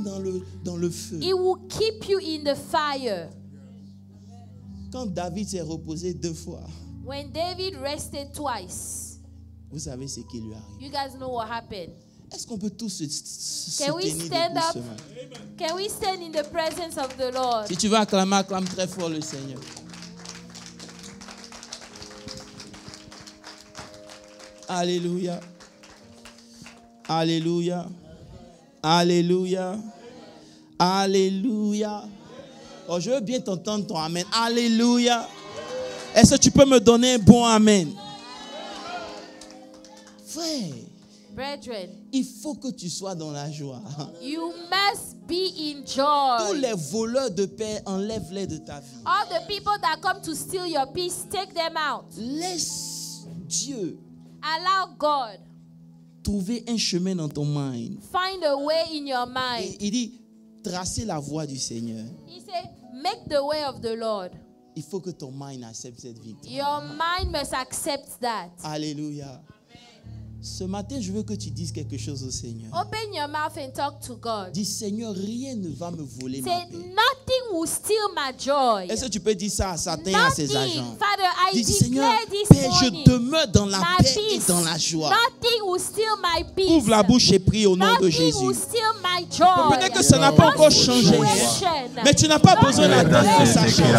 S2: dans le feu.
S1: It will keep you in the fire.
S2: Quand David s'est reposé 2 fois,
S1: When David rested twice,
S2: vous savez ce qui lui arrive.
S1: you guys know what happened.
S2: Est-ce qu'on peut tous se
S1: Can we
S2: tenir
S1: stand
S2: debout
S1: up?
S2: ce matin?
S1: Can we stand in the presence of the Lord?
S2: Si tu veux acclamer, acclame très fort le Seigneur. Alléluia. Alléluia. Alléluia. Alléluia. Oh, je veux bien t'entendre ton amen. Alléluia. Est-ce que tu peux me donner un bon amen? Frère,
S1: Brethren,
S2: il faut que tu sois dans la joie.
S1: you must be in
S2: Tous
S1: joy.
S2: les voleurs de paix, enlève-les de ta vie.
S1: All the people that come to steal your peace, take them out.
S2: Laisse Dieu
S1: Allow God
S2: trouver un chemin dans ton mind.
S1: find a way in your
S2: Et
S1: mind.
S2: il dit, tracer la voie du Seigneur.
S1: He said, make the way of the Lord.
S2: Il faut que ton mind accepte cette victoire.
S1: Your mind must accept that.
S2: Alléluia. Ce matin, je veux que tu dises quelque chose au Seigneur.
S1: Open your mouth and talk to God.
S2: Dis, Seigneur, rien ne va me voler ma
S1: Say,
S2: paix.
S1: nothing will steal my joy.
S2: Est-ce que tu peux dire ça à Satan et à ses
S1: Nothing.
S2: agents?
S1: Father, I
S2: Dis, Seigneur,
S1: declare this
S2: Père, je
S1: morning,
S2: demeure dans la
S1: my
S2: paix et
S1: peace.
S2: dans la joie.
S1: Nothing will steal my peace.
S2: Ouvre la bouche et prie au nom de
S1: Nothing will
S2: Jésus.
S1: steal my joy.
S2: Peut-être que ça n'a pas encore changé, mais tu n'as pas besoin d'attendre que ça change.